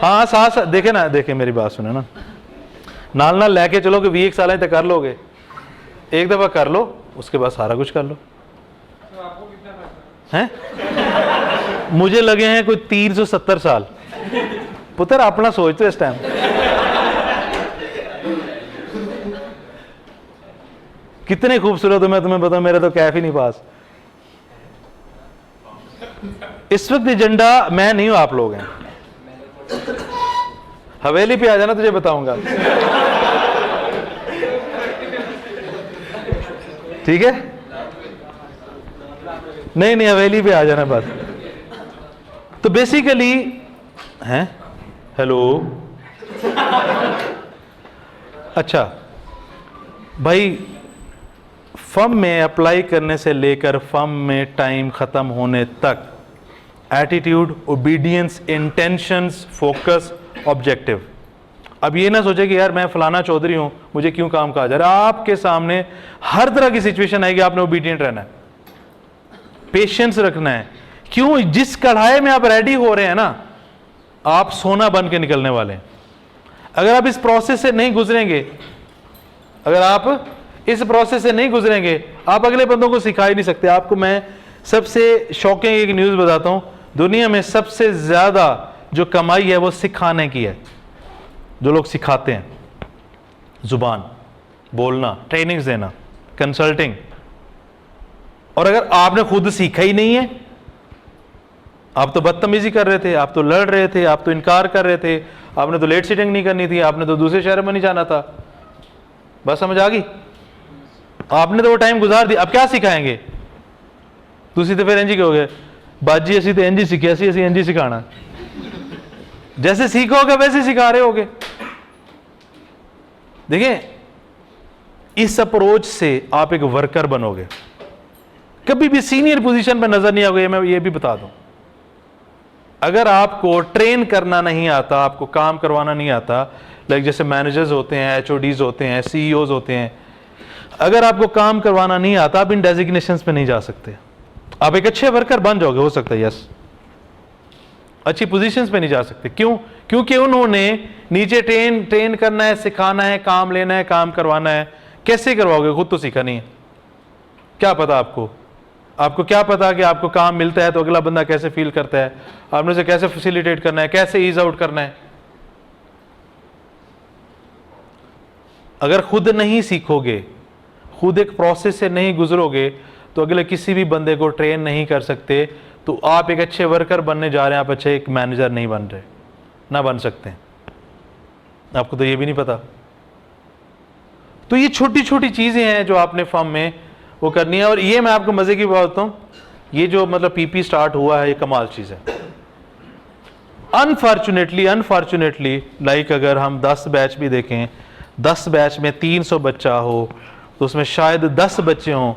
हाँ साथ साथ देखे ना, देखे मेरी बात सुने ना, नाल नाल लेके चलो कि 20 साल तक कर लोगे, एक दफा कर लो उसके बाद सारा कुछ कर लो। हैं मुझे लगे हैं कोई 370 साल। पुत्र अपना सोचते इस टाइम। कितने खूबसूरत हो, मैं तुम्हें बताऊं, मेरा तो कैफ ही नहीं पास। इस वक्त एजेंडा मैं नहीं हूं, आप लोग हैं। हवेली पे आ जाना, तुझे बताऊंगा। ठीक है, नहीं नहीं हवेली पे आ जाना बस। तो बेसिकली हैं, हेलो, अच्छा भाई, फर्म में अप्लाई करने से लेकर फर्म में टाइम ख़त्म होने तक attitude, obedience, intentions, focus, objective. अब ये ना सोचे कि यार मैं फलाना चौधरी हूं, मुझे क्यों काम कहा जा रहा है। आपके सामने हर तरह की सिचुएशन आएगी, आपने ओबीडियंट रहना है, पेशेंस रखना है। क्यों, जिस कढ़ाई में आप रेडी हो रहे हैं ना, आप सोना बन के निकलने वाले हैं। अगर आप इस प्रोसेस से नहीं गुजरेंगे, अगर आप इस प्रोसेस से नहीं गुजरेंगे, आप अगले बंदों को सिखा ही नहीं सकते। आपको मैं सबसे शॉकिंग एक न्यूज़ बताता हूं, दुनिया में सबसे ज़्यादा जो कमाई है वो सिखाने की है। जो लोग सिखाते हैं, जुबान बोलना, ट्रेनिंग्स देना, कंसल्टिंग। और अगर आपने खुद सीखा ही नहीं है, आप तो बदतमीजी कर रहे थे, आप तो लड़ रहे थे, आप तो इनकार कर रहे थे, आपने तो लेट सीटिंग नहीं करनी थी, आपने तो दूसरे शहर में नहीं जाना था, बस समझ आ गई, आपने तो वो टाइम गुजार दिया। अब क्या सिखाएंगे? तुसी तो फिर इंज ही कहोगे, बाजी असी तो इंज ही सीखे, असी इंज ही सिखाना। जैसे सीखोगे वैसे सिखा रहे होगे। देखिए, इस अप्रोच से आप एक वर्कर बनोगे, कभी भी सीनियर पोजीशन पे नजर नहीं आओगे। मैं ये भी बता दूं, अगर आपको ट्रेन करना नहीं आता, आपको काम करवाना नहीं आता, लाइक जैसे मैनेजर्स होते हैं, एचओडीज होते हैं, सीईओज होते हैं, अगर आपको काम करवाना नहीं आता, आप इन डेजिग्नेशंस पे नहीं जा सकते। आप एक अच्छे वर्कर बन जाओगे, हो सकता है, यस, अच्छी पोजीशंस पे नहीं जा सकते। क्यों? क्योंकि उन्होंने नीचे ट्रेन करना है, सिखाना है, काम लेना है, काम करवाना है। कैसे करवाओगे? खुद तो सीखा नहीं है। क्या पता आपको क्या पता कि आपको काम मिलता है तो अगला बंदा कैसे फील करता है, आपने उसे कैसे फैसिलिटेट करना है, कैसे ईज आउट करना है। अगर खुद नहीं सीखोगे, खुद एक प्रोसेस से नहीं गुजरोगे, तो अगले किसी भी बंदे को ट्रेन नहीं कर सकते। तो आप एक अच्छे वर्कर बनने जा रहे हैं, आप अच्छे एक मैनेजर नहीं बन रहे। ना बन सकते हैं। आपको तो ये भी नहीं पता। तो ये छोटी छोटी चीज़ें हैं जो आपने फर्म में वो करनी है। और ये मैं आपको मज़े की बात बताऊँ, ये जो मतलब पीपी स्टार्ट हुआ है ये कमाल चीज़ है। अनफॉर्चुनेटली लाइक अगर हम 10 बैच भी देखें, 10 बैच में 300 बच्चा हो तो उसमें शायद 10 बच्चे हों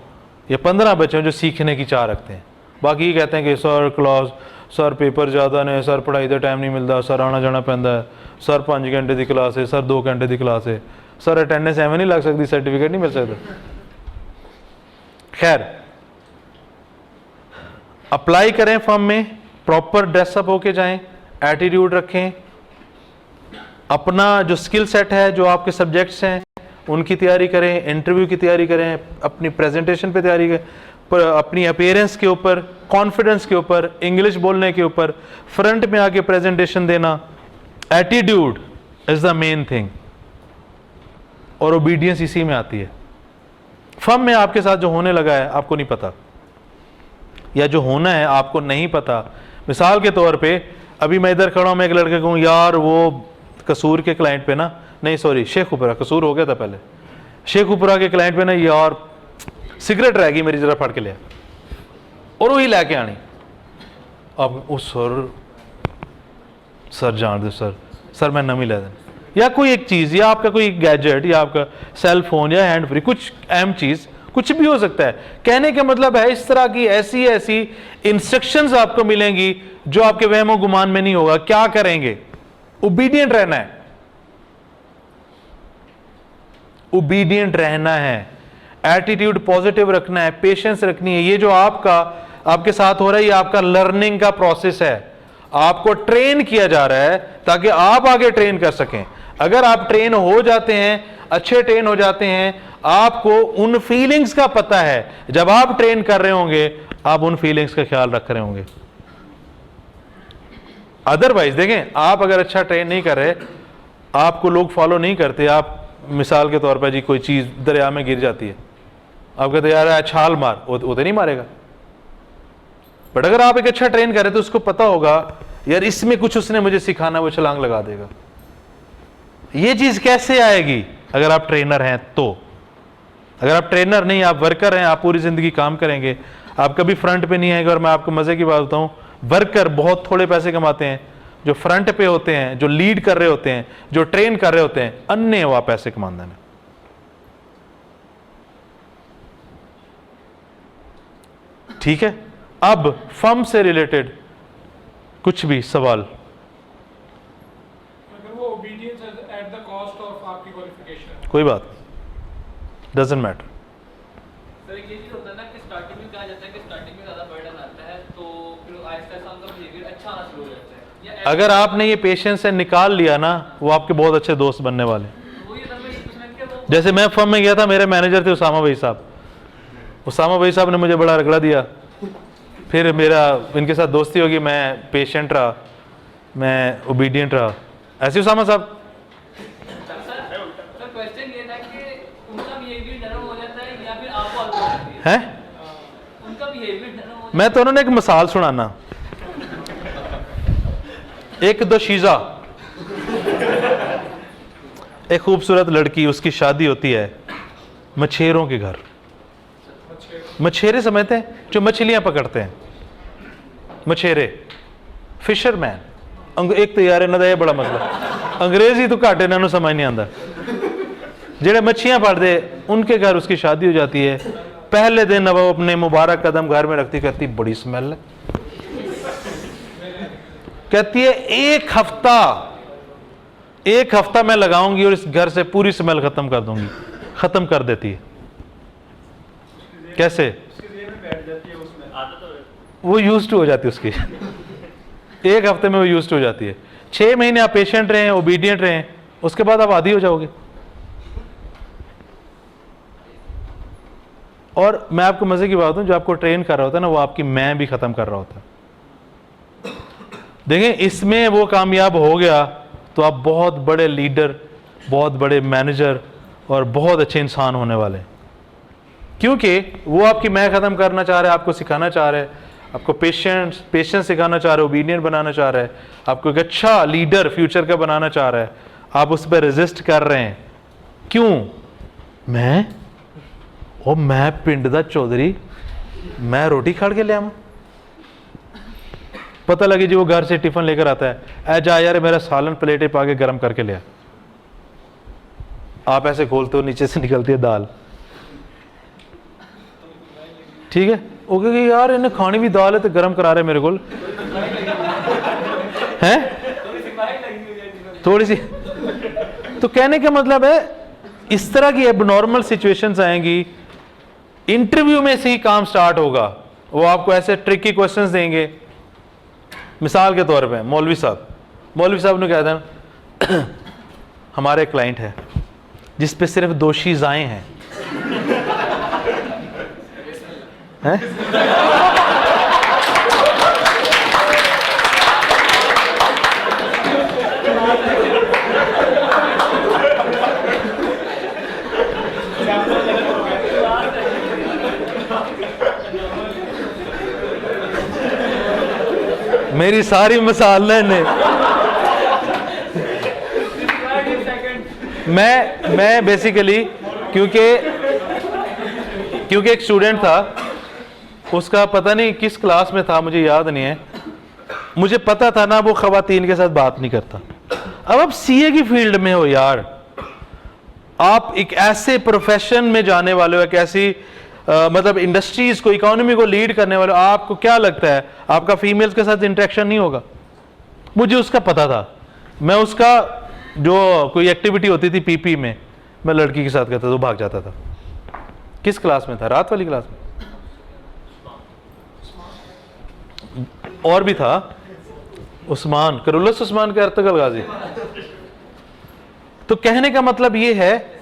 या 15 बच्चे हों जो सीखने की चाह रखते हैं। बाकी ये कहते हैं कि सर क्लास, सर पेपर ज़्यादा ने, सर पढ़ाई का टाइम नहीं मिलता, सर आना जाना पैंदा है, सर 5 घंटे की क्लास है, सर 2 घंटे की क्लास है, सर अटेंडेंस एवं नहीं लग सकती, सर्टिफिकेट नहीं मिल सकता। खैर, अप्लाई करें फर्म में, प्रॉपर ड्रेसअप होके जाएं, एटीट्यूड रखें, अपना जो स्किल सेट है, जो आपके सब्जेक्ट्स हैं उनकी तैयारी करें, इंटरव्यू की तैयारी करें, अपनी प्रेजेंटेशन पे तैयारी करें, अपनी अपीयरेंस के ऊपर, कॉन्फिडेंस के ऊपर, इंग्लिश बोलने के ऊपर, फ्रंट में आके प्रेजेंटेशन देना। Attitude is the main thing और ओबीडियंस इसी में आती है। फर्म में आपके साथ जो होने लगा है आपको नहीं पता, या जो होना है आपको नहीं पता। मिसाल के तौर पे अभी मैं इधर खड़ा हूं, मैं एक लड़के कहूँ यार वो कसूर के क्लाइंट पे ना, नहीं सॉरी शेखुपुरा, कसूर हो गया था पहले, शेखुपुरा के क्लाइंट पे ना यार सिगरेट रह गई मेरी, जरा फट के लिया, और वही लेके आनी। अब ओ सर जान दो सर मैं नवी लै दें, या कोई एक चीज़, या आपका कोई गैजेट, या आपका सेल फोन या हैंड फ्री, कुछ अहम चीज़, कुछ भी हो सकता है। कहने का मतलब है इस तरह की ऐसी ऐसी इंस्ट्रक्शंस आपको मिलेंगी जो आपके वहमो गुमान में नहीं होगा। क्या करेंगे? ओबीडियंट रहना है, ओबीडियंट रहना है, एटीट्यूड पॉजिटिव रखना है, पेशेंस रखनी है। ये जो आपके साथ हो रहा है ये आपका लर्निंग का प्रोसेस है, आपको ट्रेन किया जा रहा है ताकि आप आगे ट्रेन कर सकें। अगर आप ट्रेन हो जाते हैं, अच्छे ट्रेन हो जाते हैं, आपको उन फीलिंग्स का पता है, जब आप ट्रेन कर रहे होंगे आप उन फीलिंग्स का ख्याल रख रहे होंगे। अदरवाइज देखें, आप अगर अच्छा ट्रेन नहीं कर रहे, आपको लोग फॉलो नहीं करते, आप मिसाल के तौर पर जी कोई चीज़ दरिया में गिर जाती है, आप कहते यार छाल मार, वो तो नहीं मारेगा। बट अगर आप एक अच्छा ट्रेन करें तो उसको पता होगा यार इसमें कुछ उसने मुझे सिखाना, वो छलांग लगा देगा। ये चीज़ कैसे आएगी? अगर आप ट्रेनर हैं तो। अगर आप ट्रेनर नहीं, आप वर्कर हैं, आप पूरी ज़िंदगी काम करेंगे, आप कभी फ्रंट पे नहीं आएंगे। और मैं आपको मज़े की बात बताऊँ, वर्कर बहुत थोड़े पैसे कमाते हैं, जो फ्रंट पे होते हैं, जो लीड कर रहे होते हैं, जो ट्रेन कर रहे होते हैं, अन्य वह पैसे कमाते हैं। ठीक है, अब फर्म से रिलेटेड कुछ भी सवाल?
अगर वो obedience at the cost of आपकी क्वालिफिकेशन,
कोई बात, डजंट मैटर।
सर एक ये चीज होता है ना कि स्टार्टिंग में कहा जाता है कि स्टार्टिंग में ज्यादा बर्डन आता है, तो फिर आहिस्ता आहिस्ता उनका बिहेवियर अच्छा आना शुरू हो जाता है। या
अगर आपने ये पेशेंस से निकाल लिया ना, वो आपके बहुत अच्छे दोस्त बनने वाले।
वो ये मैं पूछना कि वो
जैसे मैं फर्म में गया था, मेरे मैनेजर थे उसामा भाई साहब। उसामा भाई साहब ने मुझे बड़ा रगड़ा दिया, फिर मेरा इनके साथ दोस्ती होगी, मैं पेशेंट रहा, मैं ओबीडियंट रहा। ऐसे उसामा साहब,
सर क्वेश्चन ये था कि उनका बिहेवियर नरम हो जाता है या फिर आपको आदत हो जाती है?
हैं?
उनका बिहेवियर नरम हो
मैं तो उन्होंने एक मिसाल सुनाना। एक दोशीज़ा, एक खूबसूरत लड़की, उसकी शादी होती है मछेरों के घर। मछेरे समझते हैं? जो मछलियां पकड़ते हैं, मछेरे, फिशरमैन। एक तो यार इन्हों का यह बड़ा मसला, अंग्रेजी तो घट इन्हों समझ नहीं आता। जेड़े मच्छियां पकड़ते उनके घर उसकी शादी हो जाती है। पहले दिन वो अपने मुबारक कदम घर में रखती, कहती बड़ी स्मेल है, कहती है एक हफ्ता मैं लगाऊंगी और इस घर से पूरी स्मेल खत्म कर दूंगी। खत्म कर देती है। कैसे? वो यूज टू हो जाती है उसकी। एक हफ्ते में वो यूज टू हो जाती है। 6 महीने आप पेशेंट रहें, ओबीडियंट रहें, उसके बाद आप आदी हो जाओगे। और मैं आपको मजे की बात हूं, जो आपको ट्रेन कर रहा होता है ना, वो आपकी मैं भी खत्म कर रहा होता है। देखें, इसमें वो कामयाब हो गया तो आप बहुत बड़े लीडर, बहुत बड़े मैनेजर और बहुत अच्छे इंसान होने वाले हैं। क्योंकि वो आपकी मैं ख़त्म करना चाह रहे हैं, आपको सिखाना चाह रहे हैं, आपको पेशेंस सिखाना चाह रहे हो, ओबीडियंट बनाना चाह रहा है, आपको एक अच्छा लीडर फ्यूचर का बनाना चाह रहा है, आप उस पर रेजिस्ट कर रहे हैं। क्यों? मैं पिंड दा चौधरी, मैं रोटी खाड़ के ले आऊँ। पता लगे जी वो घर से टिफिन लेकर आता है, ऐ जा यार मेरा सालन प्लेटे पा के गर्म करके ले आ। आप ऐसे खोलते हो, नीचे से निकलती है दाल। ठीक है, वो कहेगी यार इन्हें खानी भी दाल है तो गर्म करा रहे मेरे को हैं थोड़ी सी। तो कहने का मतलब है इस तरह की एबनॉर्मल सिचुएशंस आएंगी, इंटरव्यू में से ही काम स्टार्ट होगा। वो आपको ऐसे ट्रिकी क्वेश्चंस देंगे। मिसाल के तौर पे मौलवी साहब ने कहा था हमारे क्लाइंट है जिस पे सिर्फ दोषी जाएं हैं, हैं? मेरी सारी मिसाल ने मैं बेसिकली क्योंकि एक स्टूडेंट था, उसका पता नहीं किस क्लास में था, मुझे याद नहीं है, मुझे पता था ना वो खवातीन के साथ बात नहीं करता। अब आप सीए की फील्ड में हो यार, आप एक ऐसे प्रोफेशन में जाने वाले हो, एक ऐसी मतलब इंडस्ट्रीज को, इकोनॉमी को लीड करने वाले हो, आपको क्या लगता है आपका फीमेल्स के साथ इंटरेक्शन नहीं होगा? मुझे उसका पता था। मैं उसका जो कोई एक्टिविटी होती थी पीपी में, मैं लड़की के साथ करता था, वो भाग जाता था। किस क्लास में था? रात वाली क्लास में। और भी था उस्मान, करुल्लस उस्मान के अर्तगल गाजी। तो कहने का मतलब ये है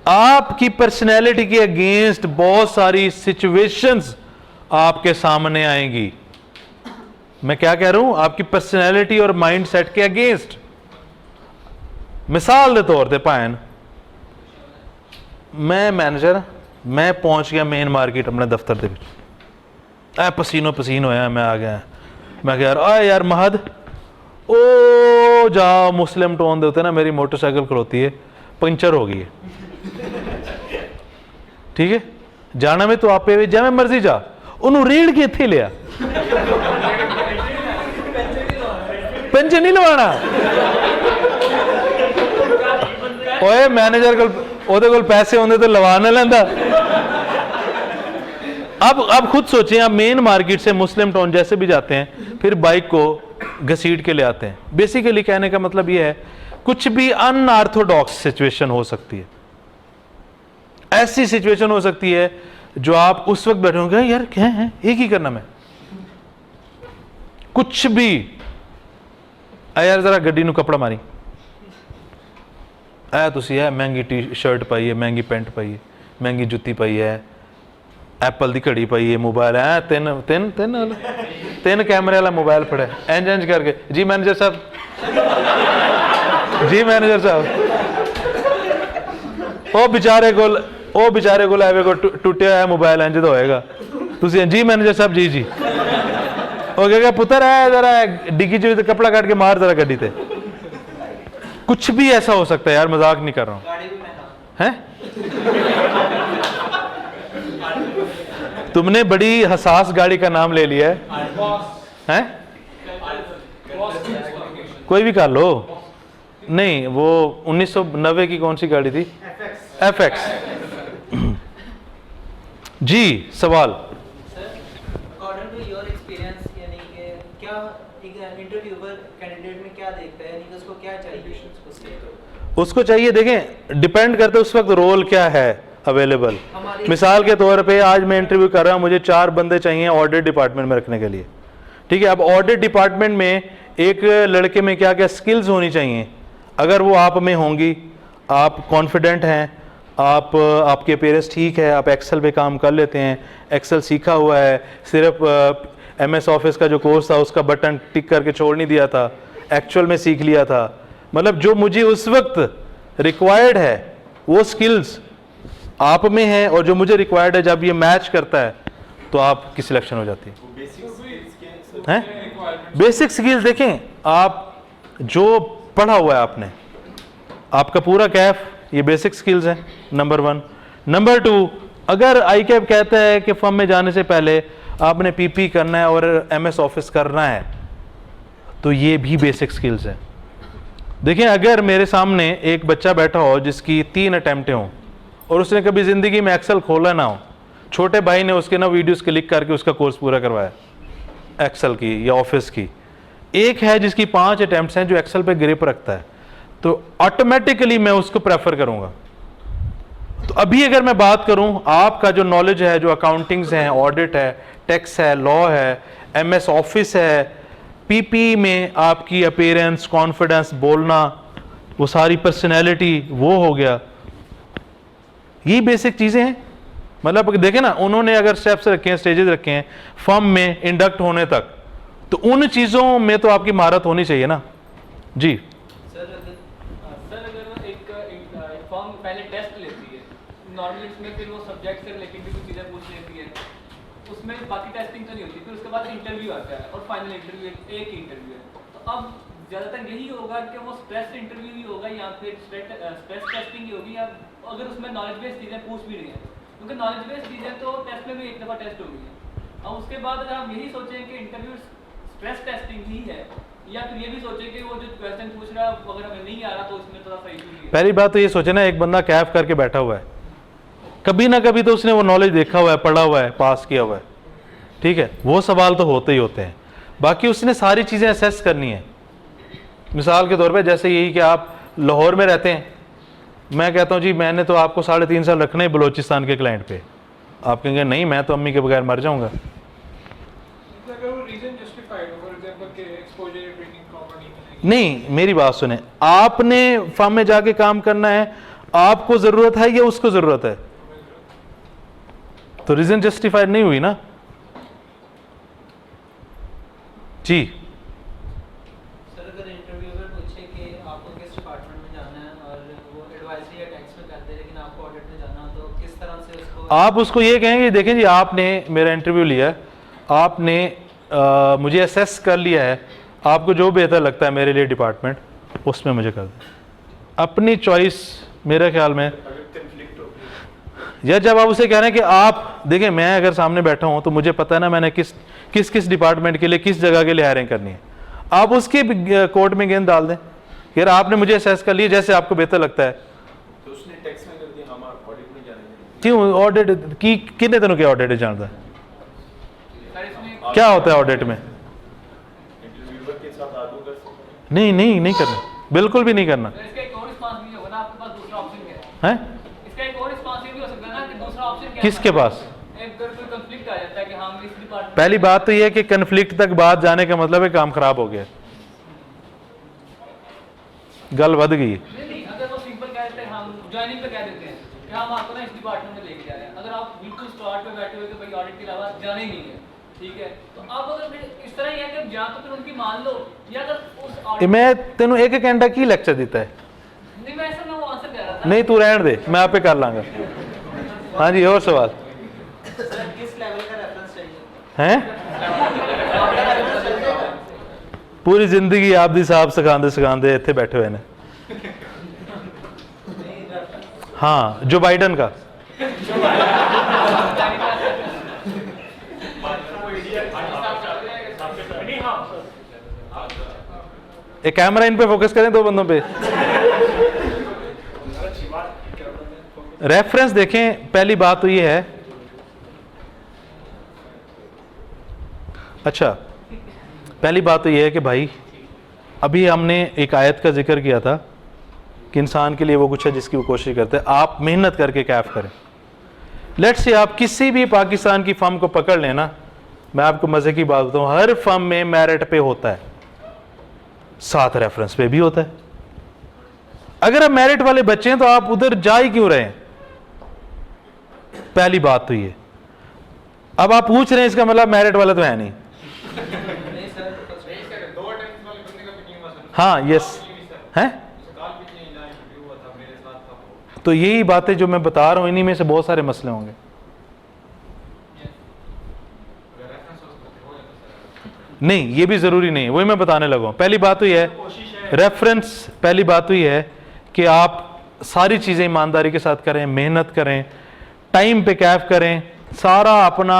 आपकी पर्सनैलिटी के अगेंस्ट बहुत सारी सिचुएशंस आपके सामने आएंगी। मैं क्या कह रहा हूं? आपकी पर्सनैलिटी और माइंडसेट के अगेंस्ट। मिसाल के तौर पे भैन, मैं मैनेजर, मैं पहुंच गया मेन मार्केट अपने दफ्तर के विच, पसीनो पसीन होया, मैं आ गया, मैं कहा यार आए यार महद, ओ जा मुस्लिम टाउन दे उत्ते ना मेरी मोटरसाइकिल खड़ोती है, पंचर हो गई है। ठीक है, जाना में तो आपे जिमें मर्जी जा, उन्होंने रेड़ के इत्थे लिया, पंचर नहीं लवाना। ओए मैनेजर को पैसे होंगे तो लवा ना लेंदा। अब खुद सोचें, आप मेन मार्केट से मुस्लिम टाउन जैसे भी जाते हैं, फिर बाइक को घसीट के ले आते हैं। बेसिकली कहने का मतलब यह है कुछ भी अनऑर्थोडॉक्स सिचुएशन हो सकती है, ऐसी सिचुएशन हो सकती है जो आप उस वक्त बैठे होंगे यार क्या है एक ही करना, मैं कुछ भी यार जरा गड्डी नू कपड़ा मारी, तुसी है महंगी टी शर्ट पाई है, महंगी पेंट पाई है, महंगी जुत्ती पाई है, एप्पल की घड़ी पाई है, मोबाइल है तीन कैमरे वाला मोबाइल फड़ा है, इंज करके जी मैनेजर साहब, जी मैनेजर साहब, ओ बेचारे को एवे को टुटिया है मोबाइल, इंज तो होएगा, तुसी जी मैनेजर साहब जी जी, वो कहेगा पुत्र है जरा डिग्गी जो कपड़ा काट के मार जरा गड्डी ते। कुछ भी ऐसा हो सकता है यार, मजाक नहीं कर रहा हूं, हैं? तुमने बड़ी हसास गाड़ी का नाम ले लिया है? कोई भी कर लो। नहीं, वो 1990 की कौन सी गाड़ी थी? FX। जी सवाल।
अकॉर्डिंग टू योर एक्सपीरियंस, यानी कि क्या एक इंटरव्यूअर कैंडिडेट में क्या देखता है, यानी कि उसको क्या चाहिए?
उसको चाहिए, देखें डिपेंड करते उस वक्त रोल क्या है अवेलेबल। मिसाल के तौर पे आज मैं इंटरव्यू कर रहा हूं, मुझे 4 बंदे चाहिए ऑडिट डिपार्टमेंट में रखने के लिए। ठीक है, अब ऑडिट डिपार्टमेंट में एक लड़के में क्या क्या स्किल्स होनी चाहिए? अगर वो आप में होंगी, आप कॉन्फिडेंट हैं, आपके अपीयरेंस ठीक है, आप एक्सेल पे काम कर लेते हैं, एक्सेल सीखा हुआ है, सिर्फ MS ऑफिस का जो कोर्स था उसका बटन टिक करके छोड़ नहीं दिया था, एक्चुअल में सीख लिया था, मतलब जो मुझे उस वक्त रिक्वायर्ड है वो स्किल्स आप में है और जो मुझे रिक्वायर्ड है, जब ये मैच करता है तो आपकी सिलेक्शन हो जाती है। हैं
requirements.
बेसिक स्किल्स देखें, आप जो पढ़ा हुआ है आपने, आपका पूरा कैफ, ये बेसिक स्किल्स हैं नंबर 1। नंबर 2, अगर आई कैफ कहता है कि फर्म में जाने से पहले आपने पीपी करना है और एमएस ऑफिस करना है, तो ये भी बेसिक स्किल्स हैं। देखिए, अगर मेरे सामने एक बच्चा बैठा हो जिसकी 3 अटैम्प्टें हों और उसने कभी ज़िंदगी में एक्सेल खोला ना हो, छोटे भाई ने उसके ना वीडियोस क्लिक करके उसका कोर्स पूरा करवाया एक्सेल की या ऑफिस की, एक है जिसकी 5 अटैम्प्ट्स हैं जो एक्सेल पे ग्रिप रखता है, तो ऑटोमेटिकली मैं उसको प्रेफर करूंगा। तो अभी अगर मैं बात करूं, आपका जो नॉलेज है, जो अकाउंटिंग्स हैं, ऑडिट है, टैक्स है, लॉ है, एमएस ऑफिस है, पीपी में आपकी अपीयरेंस, कॉन्फिडेंस, बोलना, वो सारी पर्सनैलिटी, वो हो गया। ये बेसिक चीज़ें हैं। मतलब देखें ना, उन्होंने अगर स्टेप्स रखे हैं, स्टेजेस रखे हैं फर्म में इंडक्ट होने तक, तो उन चीज़ों में तो आपकी महारत होनी चाहिए ना जी।
सर अगर एक फॉर्म पहले टेस्ट लेती है नॉर्मली, इसमें फिर वो सब्जेक्ट से रिलेटेड भी कुछ चीज़ें पूछ लेती है, उसमें बाकी टेस्टिंग तो नहीं होती, फिर उसके बाद इंटरव्यू आता है और फाइनल इंटरव्यू एक इंटरव्यू है। तो अब ज़्यादातर यही होगा कि वो स्ट्रेस इंटरव्यू ही होगा या फिर स्ट्रेस टेस्टिंग ही होगी, या अगर उसमें नॉलेज बेस्ड चीज़ें पूछ भी रही हैं, क्योंकि नॉलेज बेस्ड चीज़ें तो टेस्ट में भी एक दफ़ा टेस्ट हो गई है। अब उसके बाद अगर हम यही सोचें कि इंटरव्यू स्ट्रेस टेस्टिंग ही है, या फिर ये भी सोचें कि वो जो क्वेश्चन पूछ रहा है अगर हमें नहीं आ रहा तो उसमें थोड़ा सा इशू नहीं है।
पहली बात तो ये सोचे ना, एक बंदा कैफ करके बैठा हुआ है, कभी ना कभी तो उसने वो नॉलेज देखा हुआ है, पढ़ा हुआ है, पास किया हुआ है, ठीक है, वो सवाल तो होते ही होते हैं। बाकी उसने सारी चीज़ें असेस करनी है। मिसाल के तौर पे जैसे यही कि आप लाहौर में रहते हैं, मैं कहता हूँ जी मैंने तो आपको 3.5 साल रखना है बलोचिस्तान के क्लाइंट पे, आप कहेंगे नहीं मैं तो अम्मी के बगैर मर जाऊँगा। नहीं, मेरी बात सुने, आपने फर्म में जाके काम करना है, आपको ज़रूरत है या उसको ज़रूरत है, तो रीज़न जस्टिफाइड नहीं हुई ना जी।
सर अगर इंटरव्यूअर पूछे कि आपको किस डिपार्टमेंट में जाना है और वो एडवाइजरी या टैक्स में करते हैं लेकिन आपको ऑडिट में जाना हो, तो किस तरह से उसको
आप उसको ये कहेंगे देखें जी आपने मेरा इंटरव्यू लिया है, आपने मुझे असेस कर लिया है, आपको जो बेहतर लगता है मेरे लिए डिपार्टमेंट उसमें मुझे कर दें, अपनी चॉइस मेरे ख्याल में। या जब आप उसे कह रहे हैं कि आप देखें मैं अगर सामने बैठा हूं तो मुझे पता है ना मैंने किस डिपार्टमेंट के लिए किस जगह के लिए हायरिंग करनी है, आप उसके कोर्ट में गेंद डाल दें कि यार आपने मुझे असेस कर लिया जैसे आपको बेहतर लगता है।
तो उसने टैक्स में कर दिया, हम ऑडिट में जाएंगे।
क्यों ऑडिट की कितने दिनों के ऑडिट जानता है,
सर इसमें
क्या होता है ऑडिट में?
इंटरव्यूअर के साथ आर्गू कर सकते
नहीं करना, बिल्कुल भी नहीं करना
सर इसका एक और रिस्पांस भी होगा ना, आपके पास दूसरा ऑप्शन क्या है?
है।
इसका एक और रिस्पांस ये भी हो सकता है ना कि दूसरा ऑप्शन क्या है?
किसके पास?
अगर कोई कंफ्लिक्ट आ जाता है कि हम इस डिपार्टमेंट
पहली बात तो ये है कि कन्फ्लिक्ट तक बात जाने का मतलब है काम खराब हो गया, गल बढ़ गई।
नहीं, अगर वो सिंपल कह देते हैं, हम ज्वाइनिंग पे कह देते हैं कि हम आपको ना इस डिपार्टमेंट में लेके जा रहे हैं, अगर आप बिल्कुल स्टार्ट पे बैठे हुए कि भाई ऑडिट के अलावा जाना ही नहीं है, ठीक है, तो आप अगर फिर इस तरह ही है कि या तो फिर उनकी मान लो, या अगर उस
ये मैं तेनों एक घंटा की लेक्चर देता है,
नहीं मैं ऐसा ना वो आंसर दे रहा था।
नहीं तू रहने दे, मैं आप पे कर लांगा। हाँ जी, और सवाल
सर किस लेवल का रेफरेंस चाहिए?
हैं? पूरी जिंदगी आप दी साहब सिखांदे इतने बैठे हुए ने। हाँ, जो बाइडन का एक कैमरा इन पे फोकस करें, 2 बंदों पे। रेफरेंस देखें, पहली बात तो ये है, अच्छा पहली बात तो ये है कि भाई अभी हमने एक आयत का जिक्र किया था कि इंसान के लिए वो कुछ है जिसकी वो कोशिश करते हैं, आप मेहनत करके कैफ करें। लेट्स से आप किसी भी पाकिस्तान की फर्म को पकड़ लेना, मैं आपको मजे की बात बताऊं, हर फर्म में मेरिट पे होता है, साथ रेफरेंस पे भी होता है। अगर आप मेरिट वाले बच्चे हैं तो आप उधर जा ही क्यों रहे हैं? पहली बात तो ये। अब आप पूछ रहे हैं इसका मतलब मेरिट वाला तो है नहीं।
नहीं सर,
दो अटेम्प्ट वाले बंदे का पिकिंग हुआ सर।
हाँ, यस है।
काल पिछले इलाज इंटरव्यू हुआ था, मेरे साथ था वो।
तो यही बातें जो मैं बता रहा हूं, इन्हीं में से बहुत सारे मसले होंगे। नहीं, ये भी ज़रूरी नहीं है, वही मैं बताने लगा हूँ। पहली बात तो ये है रेफरेंस, पहली बात तो ये है कि आप सारी चीज़ें ईमानदारी के साथ करें, मेहनत करें, टाइम पे कैफ करें, सारा अपना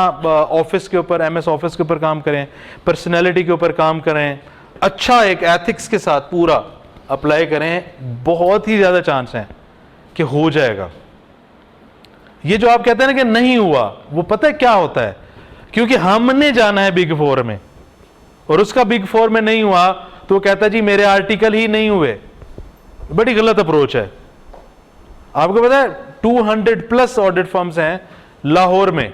ऑफिस के ऊपर, एमएस ऑफिस के ऊपर काम करें, पर्सनैलिटी के ऊपर काम करें, अच्छा एक एथिक्स के साथ पूरा अप्लाई करें, बहुत ही ज़्यादा चांस हैं कि हो जाएगा। ये जो आप कहते हैं ना कि नहीं हुआ, वो पता है क्या होता है, क्योंकि हमने जाना है बिग फोर में और उसका बिग फोर में नहीं हुआ तो वो कहता है जी मेरे आर्टिकल ही नहीं हुए। बड़ी गलत अप्रोच है। आपको पता है 200 प्लस ऑडिट फर्म्स हैं लाहौर में।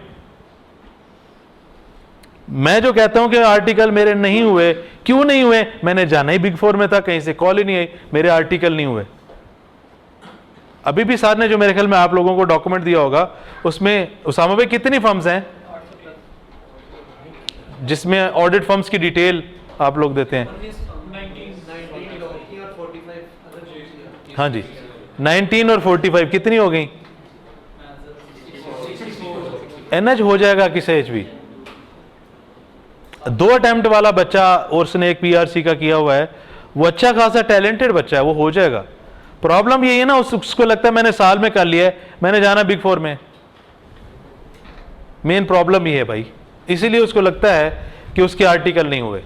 मैं जो कहता हूं कि आर्टिकल मेरे नहीं हुए, क्यों नहीं हुए? मैंने जाना ही बिग फोर में था, कहीं से कॉल ही नहीं आई, मेरे आर्टिकल नहीं हुए। अभी भी सर ने जो मेरे ख्याल में आप लोगों को डॉक्यूमेंट दिया होगा, उसमें उसामा भाई कितनी फर्म्स हैं जिसमें ऑडिट फर्म्स की डिटेल आप लोग देते हैं?
19 और 45 अगर
हाँ जी, 19 और 45 कितनी हो गई? एनएच हो जाएगा कि सहज भी? 2 अटेम्प्ट वाला बच्चा और उसने एक पीआरसी का किया हुआ है, वो अच्छा खासा टैलेंटेड बच्चा है, वो हो जाएगा। प्रॉब्लम यही है ना, उसको लगता है मैंने साल में कर लिया है, मैंने जाना बिग फोर में। मेन प्रॉब्लम ये है भाई, इसीलिए उसको लगता है कि उसके आर्टिकल नहीं हुए।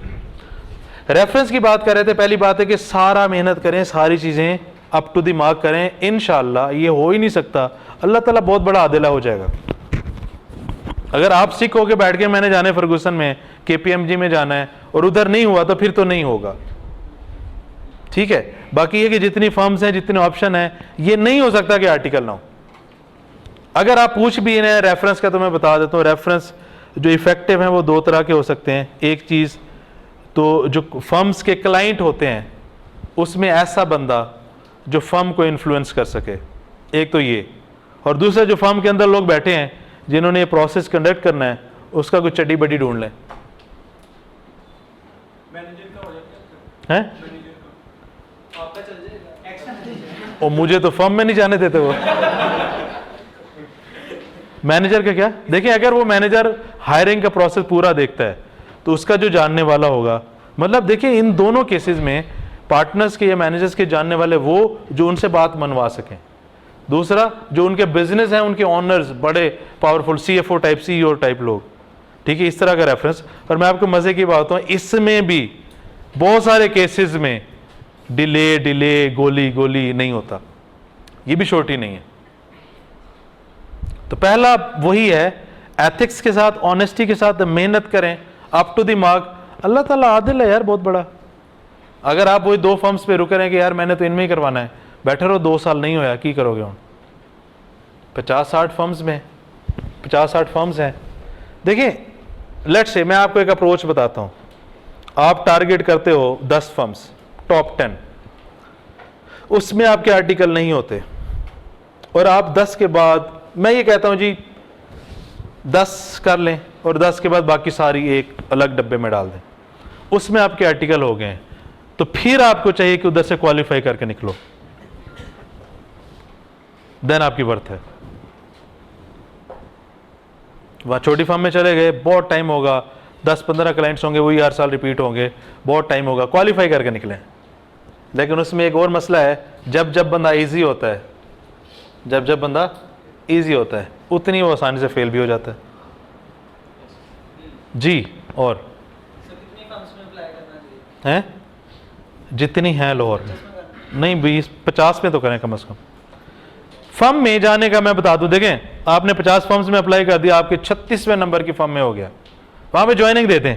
रेफरेंस की बात कर रहे थे, पहली बात है कि सारा मेहनत करें, सारी चीजें अप टू द मार्क करें। इंशाल्लाह ये हो ही नहीं सकता, अल्लाह ताला बहुत बड़ा आदिला हो जाएगा। अगर आप सिक होके बैठ के मैंने जाना है फर्गूसन में, केपीएमजी में जाना है और उधर नहीं हुआ तो फिर तो नहीं होगा, ठीक है। बाकी ये कि जितनी फर्म्स हैं, जितने ऑप्शन हैं, ये नहीं हो सकता कि आर्टिकल ना हो। अगर आप पूछ भी रहे हैं रेफरेंस का, तो मैं बता देता हूँ, रेफरेंस जो इफेक्टिव हैं वो 2 तरह के हो सकते हैं। एक चीज़ तो जो फर्म्स के क्लाइंट होते हैं उसमें ऐसा बंदा जो फर्म को इन्फ्लुएंस कर सके, एक तो ये, और दूसरा जो फर्म के अंदर लोग बैठे हैं जिन्होंने ये प्रोसेस कंडक्ट करना है, उसका कोई चड्डी बड्डी ढूंढ लें।
मैनेजर का हो जाता
हैं?
मैनेजर का
आपका चल जाएगा एक्शन।
और मुझे तो फर्म में नहीं जाने देते वो। मैनेजर का क्या? देखिए, अगर वो मैनेजर हायरिंग का प्रोसेस पूरा देखता है तो उसका जो जानने वाला होगा, मतलब देखिए इन दोनों केसेस में पार्टनर्स के या मैनेजर्स के जानने वाले वो जो उनसे बात मनवा सकें, दूसरा जो उनके बिजनेस हैं, उनके ऑनर्स बड़े powerful CFO type, CEO type लोग, ठीक है, इस तरह का रेफरेंस। और मैं आपको मजे की बात बताऊं, इसमें भी बहुत सारे केसेस में डिले गोली नहीं होता, ये भी छोटी नहीं है। तो पहला वही है, एथिक्स के साथ, ऑनेस्टी के साथ मेहनत करें, अप टू द मार्क। अल्लाह ताला आदिल है यार बहुत बड़ा। अगर आप वही 2 फर्म्स पे रुके रहे कि यार मैंने तो इनमें ही करवाना है, बैठे रहो, 2 साल नहीं होया, की करोगे? हूँ 50-60 फर्म्स में 50-60 फर्म्स हैं। देखिए लेट्स से मैं आपको एक अप्रोच बताता हूँ। आप टारगेट करते हो 10 फर्म्स, टॉप 10, उसमें आपके आर्टिकल नहीं होते, और आप 10 के बाद, मैं ये कहता हूँ जी 10 कर लें और 10 के बाद बाकी सारी एक अलग डब्बे में डाल दें, उसमें आपके आर्टिकल हो गए हैं, तो फिर आपको चाहिए कि उधर से क्वालिफाई करके निकलो, देन आपकी वर्थ है। वहां छोटी फर्म में चले गए, बहुत टाइम होगा, 10-15 क्लाइंट्स होंगे, वही हर साल रिपीट होंगे, बहुत टाइम होगा, क्वालिफाई करके निकलें। लेकिन उसमें एक और मसला है, जब जब बंदा ईजी होता है, जब बंदा ईजी होता है, उतनी वो आसानी से फेल भी हो जाता है जी। और
कितनी फर्म्स में अप्लाई करना चाहिए?
हैं जितनी हैं लाहौर में, नहीं 20-50 में तो करें कम से कम। फर्म में जाने का मैं बता दूं, देखें आपने 50 फर्म्स में अप्लाई कर दिया, आपके 36वें नंबर की फर्म में हो गया, वहां पे ज्वाइनिंग दे दें।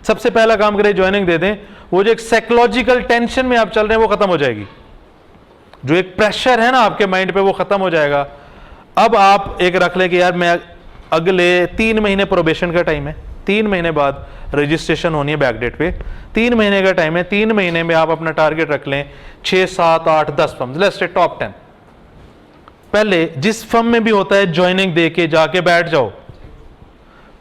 सबसे पहला काम करें ज्वाइनिंग दे दें। वो जो एक साइकोलॉजिकल टेंशन में आप चल रहे हैं वो खत्म हो जाएगी, जो एक प्रेशर है ना आपके माइंड पे वो खत्म हो जाएगा। अब आप एक रख लें कि यार मैं अगले 3 महीने प्रोबेशन का टाइम है, 3 महीने बाद रजिस्ट्रेशन होनी है बैक डेट पे, 3 महीने का टाइम है, 3 महीने में आप अपना टारगेट रख लें 6, 7, 8, 10 फर्म, लेट्स से टॉप 10। पहले जिस फर्म में भी होता है ज्वाइनिंग दे के जाके बैठ जाओ,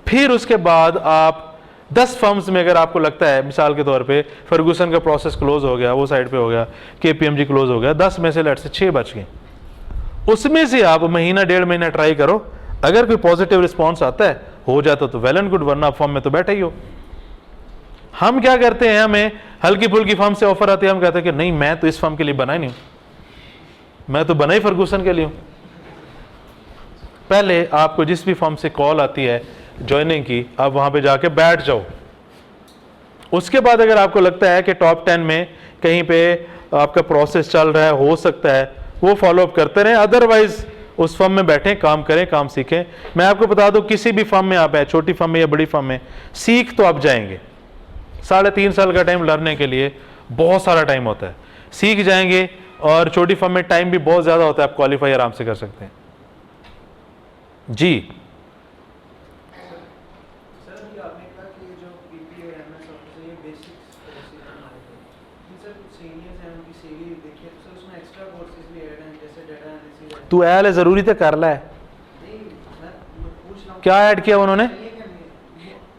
फिर उसके बाद आप 10 फर्म्स में अगर आपको लगता है, मिसाल के तौर पे फर्गूसन का प्रोसेस क्लोज हो गया, वो साइड पे हो गया, केपीएमजी क्लोज हो गया, 10 में से लेट से 6 बच गए, उसमें से आप महीना 1.5 महीना ट्राई करो। अगर कोई पॉजिटिव रिस्पॉन्स आता है, हो जाता तो वेल एंड गुड, वरना आप फर्म में तो बैठे ही हो। हम क्या करते हैं, हमें हल्की फुल्की फर्म से ऑफर आती है, हम कहते हैं कि नहीं मैं तो इस फर्म के लिए बना ही नहीं हूं, मैं तो बना ही फर्गूसन के लिए हूं। पहले आपको जिस भी फर्म से कॉल आती है ज्वाइनिंग की, आप वहां पे जाके बैठ जाओ। उसके बाद अगर आपको लगता है कि टॉप 10 में कहीं पे आपका प्रोसेस चल रहा है, हो सकता है वो फॉलोअप करते रहें, अदरवाइज उस फर्म में बैठें, काम करें, काम सीखें। मैं आपको बता दूं, किसी भी फर्म में आप हैं, छोटी फर्म में या बड़ी फर्म में, सीख तो आप जाएंगे। 3.5 साल का टाइम लर्निंग के लिए बहुत सारा टाइम होता है, सीख जाएंगे। और छोटी फर्म में टाइम भी बहुत ज़्यादा होता है, आप क्वालिफाई आराम से कर सकते हैं। जी
सर अभी आपने कहा कि ये जो पीपी और एमएस ऑफिस है ये बेसिक्स हमारे थे, सर कुछ सीनियर्स हैं उनकी सीवी देखिए तो सर उसमें एक्स्ट्रा कोर्सेज भी ऐड हैं, जैसे डाटा एनालिसिस है।
तू ऐल है, ज़रूरी तो कर ला है।
नहीं मैं पूछ रहा हूँ
क्या ऐड किया उन्होंने?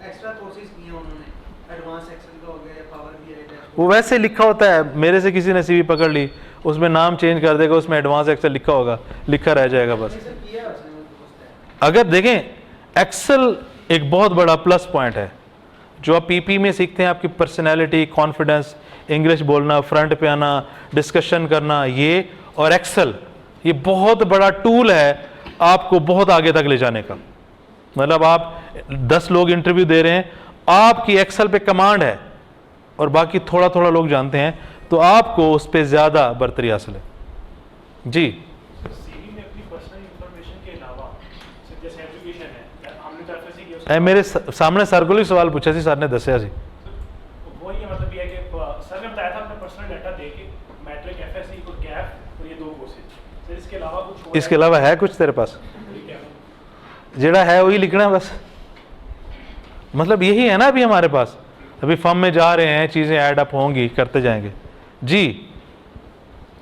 एक्स्ट्रा कोर्सेज किए हैं उन्होंने, एडवांस एक्सेल का हो गया, पावर बीआई डैशबोर्ड।
वो वैसे लिखा होता है, मेरे से किसी ने सीवी पकड़ ली, उसमें नाम चेंज कर देगा, उसमें एडवांस एक्सेल लिखा होगा, लिखा रह जाएगा बस।
सर किया उसने, मुझे पूछता है।
अगर देखें, एक्सेल एक बहुत बड़ा प्लस पॉइंट है। जो आप पीपी में सीखते हैं, आपकी पर्सनैलिटी, कॉन्फिडेंस, इंग्लिश बोलना, फ्रंट पे आना, डिस्कशन करना, ये और एक्सेल, ये बहुत बड़ा टूल है आपको बहुत आगे तक ले जाने का। मतलब आप 10 लोग इंटरव्यू दे रहे हैं, आपकी एक्सेल पे कमांड है और बाकी थोड़ा थोड़ा लोग जानते हैं, तो आपको उस पर ज़्यादा बर्तरी हासिल है। जी
सीवी में अपनी पर्सनल इंफॉर्मेशन के अलावा जैसे एजुकेशन है, हमने तो एफएससी किया,
मेरे सामने सर को भी सवाल पूछा सी, सर ने दसिया सी।
वो ये मतलब ये है कि सर ने बताया था अपना पर्सनल डाटा दे के मैट्रिक एफएससी और गैप और ये 2 कोर्सेज, सर इसके अलावा कुछ और
इसके अलावा है कुछ तेरे पास? जेड़ा है वही लिखना है बस। मतलब यही है ना अभी हमारे पास, अभी फर्म में जा रहे हैं, चीज़ें ऐड अप होंगी, करते जाएंगे। जी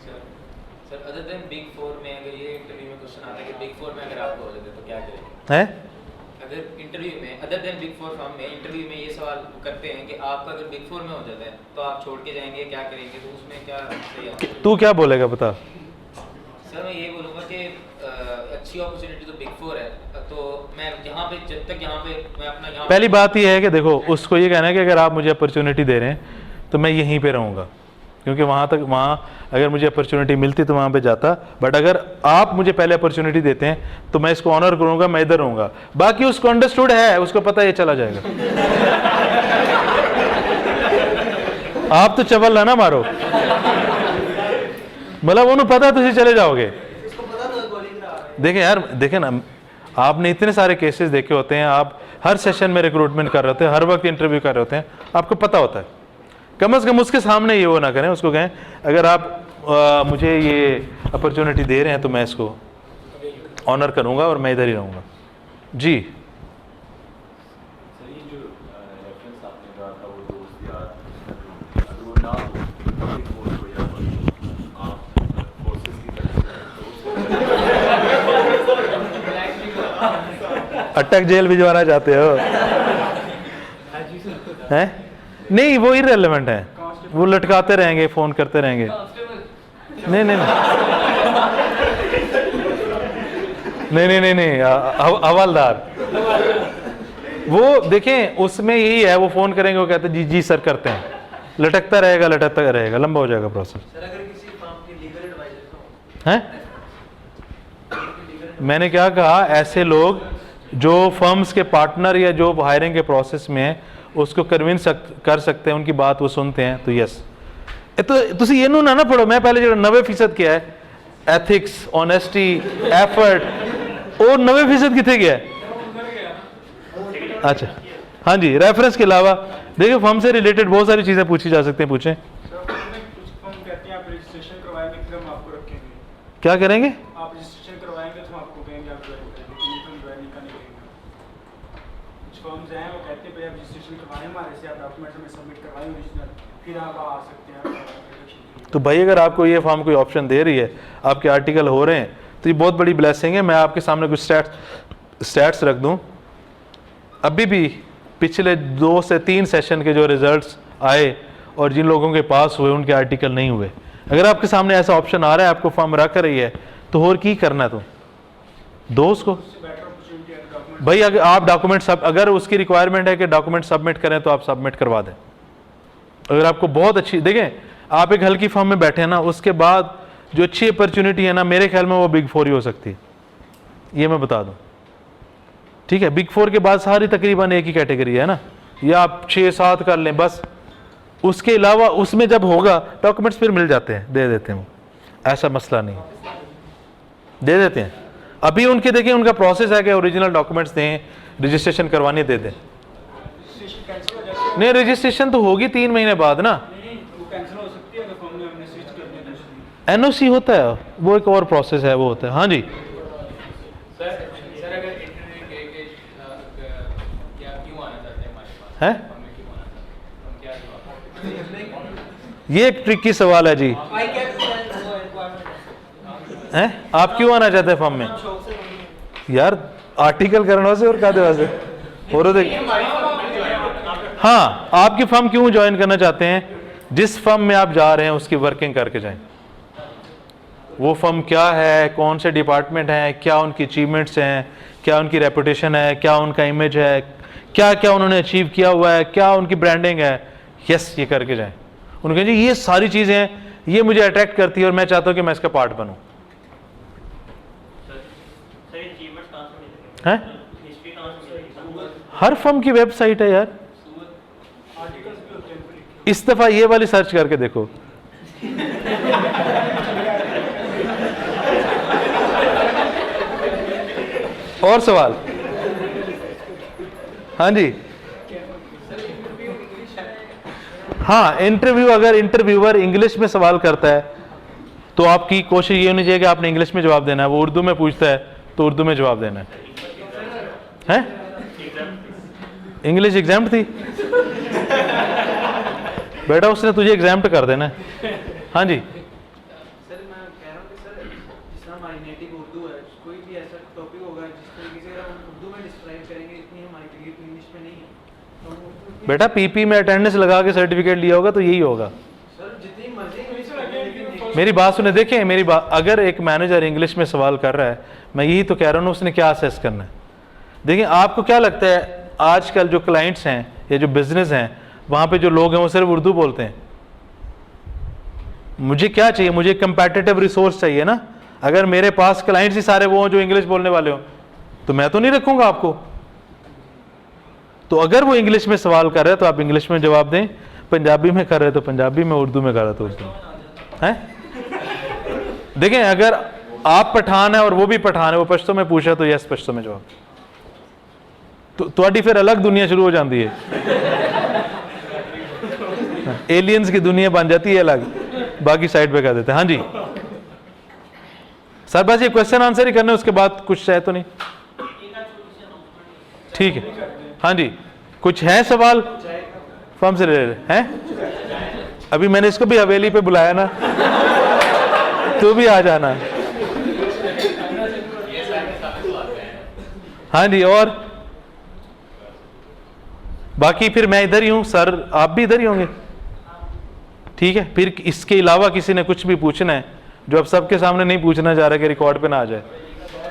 सर अदर देन बिग 4 में अगर ये इंटरव्यू में क्वेश्चन आता है कि बिग 4 में अगर आपको हो जाए तो क्या करेंगे?
है
अगर इंटरव्यू में अदर देन बिग 4 फर्म में इंटरव्यू में ये सवाल करते हैं कि आपका अगर बिग 4 में हो जाता है तो आप छोड़ के जाएंगे, क्या करेंगे? तो उसमें क्या सही है?
तू क्या बोलेगा बता।
सर मैं ये बोलूँगा कि अच्छी अपॉर्चुनिटी तो बिग 4 है, तो मैं यहाँ पे जब तक यहाँ पे मैं अपना यहाँ
पहली बात यह है कि देखो, उसको ये कहना है कि अगर आप मुझे अपॉर्चुनिटी दे रहे हैं तो मैं यहीं पे रहूँगा, क्योंकि वहाँ अगर मुझे अपॉर्चुनिटी मिलती तो वहाँ पे जाता। बट अगर आप मुझे पहले अपॉर्चुनिटी देते हैं तो मैं इसको ऑनर करूँगा, मैं इधर रहूँगा। बाकी उसको अंडरस्टूड है, उसको पता है ये चला जाएगा। आप तो चवल ना मारो, मतलब उन्हें पता है तुझे चले जाओगे।
इसको पता था गोली करा रहा है।
देखें यार, देखें ना, आपने इतने सारे केसेस देखे होते हैं, आप हर सेशन में रिक्रूटमेंट कर रहे होते हैं, हर वक्त इंटरव्यू कर रहे होते हैं, आपको पता होता है। कम से कम उसके सामने ये वो ना करें, उसको कहें अगर आप मुझे ये अपॉर्चुनिटी दे रहे हैं तो मैं इसको ऑनर करूँगा और मैं इधर ही रहूँगा। जी
सर ये जो रेफरेंस आपने कहा था वो दोस्त यार, अगर वो ना हो पब्लिक कोर्स हो या आप कोर्सेज की तरफ
अटक जेल भिजवाना चाहते हो? हैं? नहीं, वो इररिलेवेंट है, वो लटकाते रहेंगे, फोन करते रहेंगे। नहीं नहीं नहीं, हवलदार वो देखें, उसमें यही है, वो फोन करेंगे, वो कहते हैं जी जी सर करते हैं, लटकता रहेगा, लंबा हो जाएगा प्रोसेस।
सर अगर किसी फर्म के लीगल एडवाइजर को
हैं? मैंने क्या कहा, ऐसे लोग जो फर्म्स के पार्टनर या जो हायरिंग के प्रोसेस में है उसको कन्विंस कर सकते हैं, उनकी बात वो सुनते हैं, तो यस। तो तुसी ये ना पढ़ो, मैं पहले जो 90% किया है एथिक्स, ऑनेस्टी, एफर्ट, और 90% कितने गया है? अच्छा हाँ जी, रेफरेंस के अलावा देखिए फर्म से रिलेटेड बहुत सारी चीज़ें पूछी जा सकती हैं, पूछें।
कुछ फर्म कहते हैं आप रजिस्ट्रेशन करवाएंगे फिर हम आपको रखेंगे,
क्या करेंगे?
आप रजिस्ट्रेशन करवाएंगे तो हम आपको कहेंगे आप ज्वाइन करेंगे, नहीं तो हम ज्वाइन नहीं करने देंगे। कुछ फर्म्स हैं वो कहते हैं भाई आप रजिस्ट्रेशन करवाएं हमारे से, आप डॉक्यूमेंट्स हमें सबमिट करवाएं ओरिजिनल, फिर आप आ सकते हैं।
तो भाई अगर आपको ये फर्म कोई ऑप्शन दे रही है, आपके आर्टिकल हो रहे हैं, तो ये बहुत बड़ी ब्लेसिंग है। मैं आपके सामने कुछ स्टैट्स रख दूं। अभी भी पिछले 2 से 3 सेशन के जो रिजल्ट्स आए और जिन लोगों के पास हुए उनके आर्टिकल नहीं हुए। अगर आपके सामने ऐसा ऑप्शन आ रहा है, आपको फर्म रख रही है, तो और की करना है? तो दोस्त को भाई, अगर आप डॉक्यूमेंट सब, अगर उसकी रिक्वायरमेंट है कि डॉक्यूमेंट सबमिट करें तो आप सबमिट करवा दें। अगर आपको बहुत अच्छी, देखें आप एक हल्की फर्म में बैठे हैं ना, उसके बाद जो अच्छी अपॉर्चुनिटी है ना, मेरे ख्याल में वो बिग 4 ही हो सकती है, ये मैं बता दूं। ठीक है, बिग 4 के बाद सारी तकरीबन एक ही कैटेगरी है ना, या आप 6-7 कर लें बस, उसके अलावा उसमें जब होगा डॉक्यूमेंट्स फिर मिल जाते हैं, दे देते हैं, ऐसा मसला नहीं, दे देते हैं। अभी उनके देखिए उनका प्रोसेस है कि ओरिजिनल डॉक्यूमेंट्स दें, रजिस्ट्रेशन करवानी दे दें। नहीं, रजिस्ट्रेशन तो होगी 3 महीने बाद ना, एनओसी होता है वो एक और प्रोसेस है, वो होता है। हाँ जी
सर अगर इंटरव्यू के क्या क्यों आना चाहते हैं हमारे पास,
है,
हमें क्यों आना चाहते हैं, हम क्या जवाब
ये एक ट्रिकी सवाल है जी।
आई कैन वो रिक्वायरमेंट
हैं, आप क्यों आना चाहते हैं फर्म में?
शौक से
यार आर्टिकल करने से और का वास्ते और देख, हाँ आपकी फर्म क्यों ज्वाइन करना चाहते हैं? जिस फर्म में आप जा रहे हैं उसकी वर्किंग करके जाएं। वो फर्म क्या है, कौन से डिपार्टमेंट हैं, क्या उनकी अचीवमेंट्स हैं, क्या उनकी रेपुटेशन है, क्या उनका इमेज है, क्या क्या उन्होंने अचीव किया हुआ है, क्या उनकी ब्रांडिंग है, यस ये करके जाएं। उन्होंने कहा जी ये सारी चीज़ें हैं, ये मुझे अट्रैक्ट करती है और मैं चाहता हूँ कि मैं इसका पार्ट बनूँ। हैं, हर फर्म की वेबसाइट है यार, इस दफा ये वाली सर्च करके देखो। और सवाल? हाँ जी, हाँ इंटरव्यू, अगर इंटरव्यूअर इंग्लिश में सवाल करता है तो आपकी कोशिश ये होनी चाहिए कि आपने इंग्लिश में जवाब देना है। वो उर्दू में पूछता है तो उर्दू में जवाब देना है। इंग्लिश एग्जाम्प्ट थी बेटा, उसने तुझे एग्जाम्प्ट कर देना है। हाँ जी
सर मैं कह रहा हूँ कि सर जिस तरह हमारी नेटिव उर्दू है, कोई भी ऐसा टॉपिक होगा जिस तरीके से हम उर्दू में डिस्क्राइब करेंगे, इतनी हमारी क्लियर इंग्लिश में नहीं है, तो हम उर्दू
बेटा पीपी में अटेंडेंस लगा के सर्टिफिकेट लिया होगा तो यही होगा।
सर जितनी मर्जी इंग्लिश में, लेकिन
मेरी बात सुने, देखें मेरी बात, अगर एक मैनेजर इंग्लिश में सवाल कर रहा है, मैं यही तो कह रहा हूँ उसने क्या असेस करना है। देखिए आपको क्या लगता है आजकल जो क्लाइंट्स हैं या जो बिजनेस हैं वहाँ पे जो लोग हैं वो सिर्फ उर्दू बोलते हैं? मुझे क्या चाहिए? मुझे कंपेटिटिव रिसोर्स चाहिए ना। अगर मेरे पास क्लाइंट्स ही सारे वो हों जो इंग्लिश बोलने वाले हों तो मैं तो नहीं रखूंगा आपको। तो अगर वो इंग्लिश में सवाल कर रहे हैं तो आप इंग्लिश में जवाब दें, पंजाबी में कर रहे तो पंजाबी में, उर्दू में कर रहे तो उर्दू में। हैं, देखें अगर आप पठान है और वो भी पठान है, वो पश्तो में पूछा तो यस पश्तो में जवाब, तो थोड़ी फिर अलग दुनिया शुरू हो जाती है। एलियंस की दुनिया बन जाती है अलग, बाकी साइड पे कर देते हैं। हाँ जी सर, बस ये क्वेश्चन आंसर ही करने, उसके बाद कुछ है तो नहीं? ठीक है। हाँ जी कुछ है सवाल फर्म से रिलेटेड हैं? अभी मैंने इसको भी हवेली पे बुलाया ना, तू भी आ जाना। हाँ जी, और बाकी फिर मैं इधर ही हूँ सर, आप भी इधर ही होंगे। ठीक है, फिर इसके अलावा किसी ने कुछ भी पूछना है जो अब सबके सामने नहीं पूछना चाह रहा कि रिकॉर्ड पे ना आ जाए,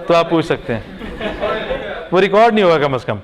तो आप पूछ सकते हैं। वो रिकॉर्ड नहीं होगा कम से कम।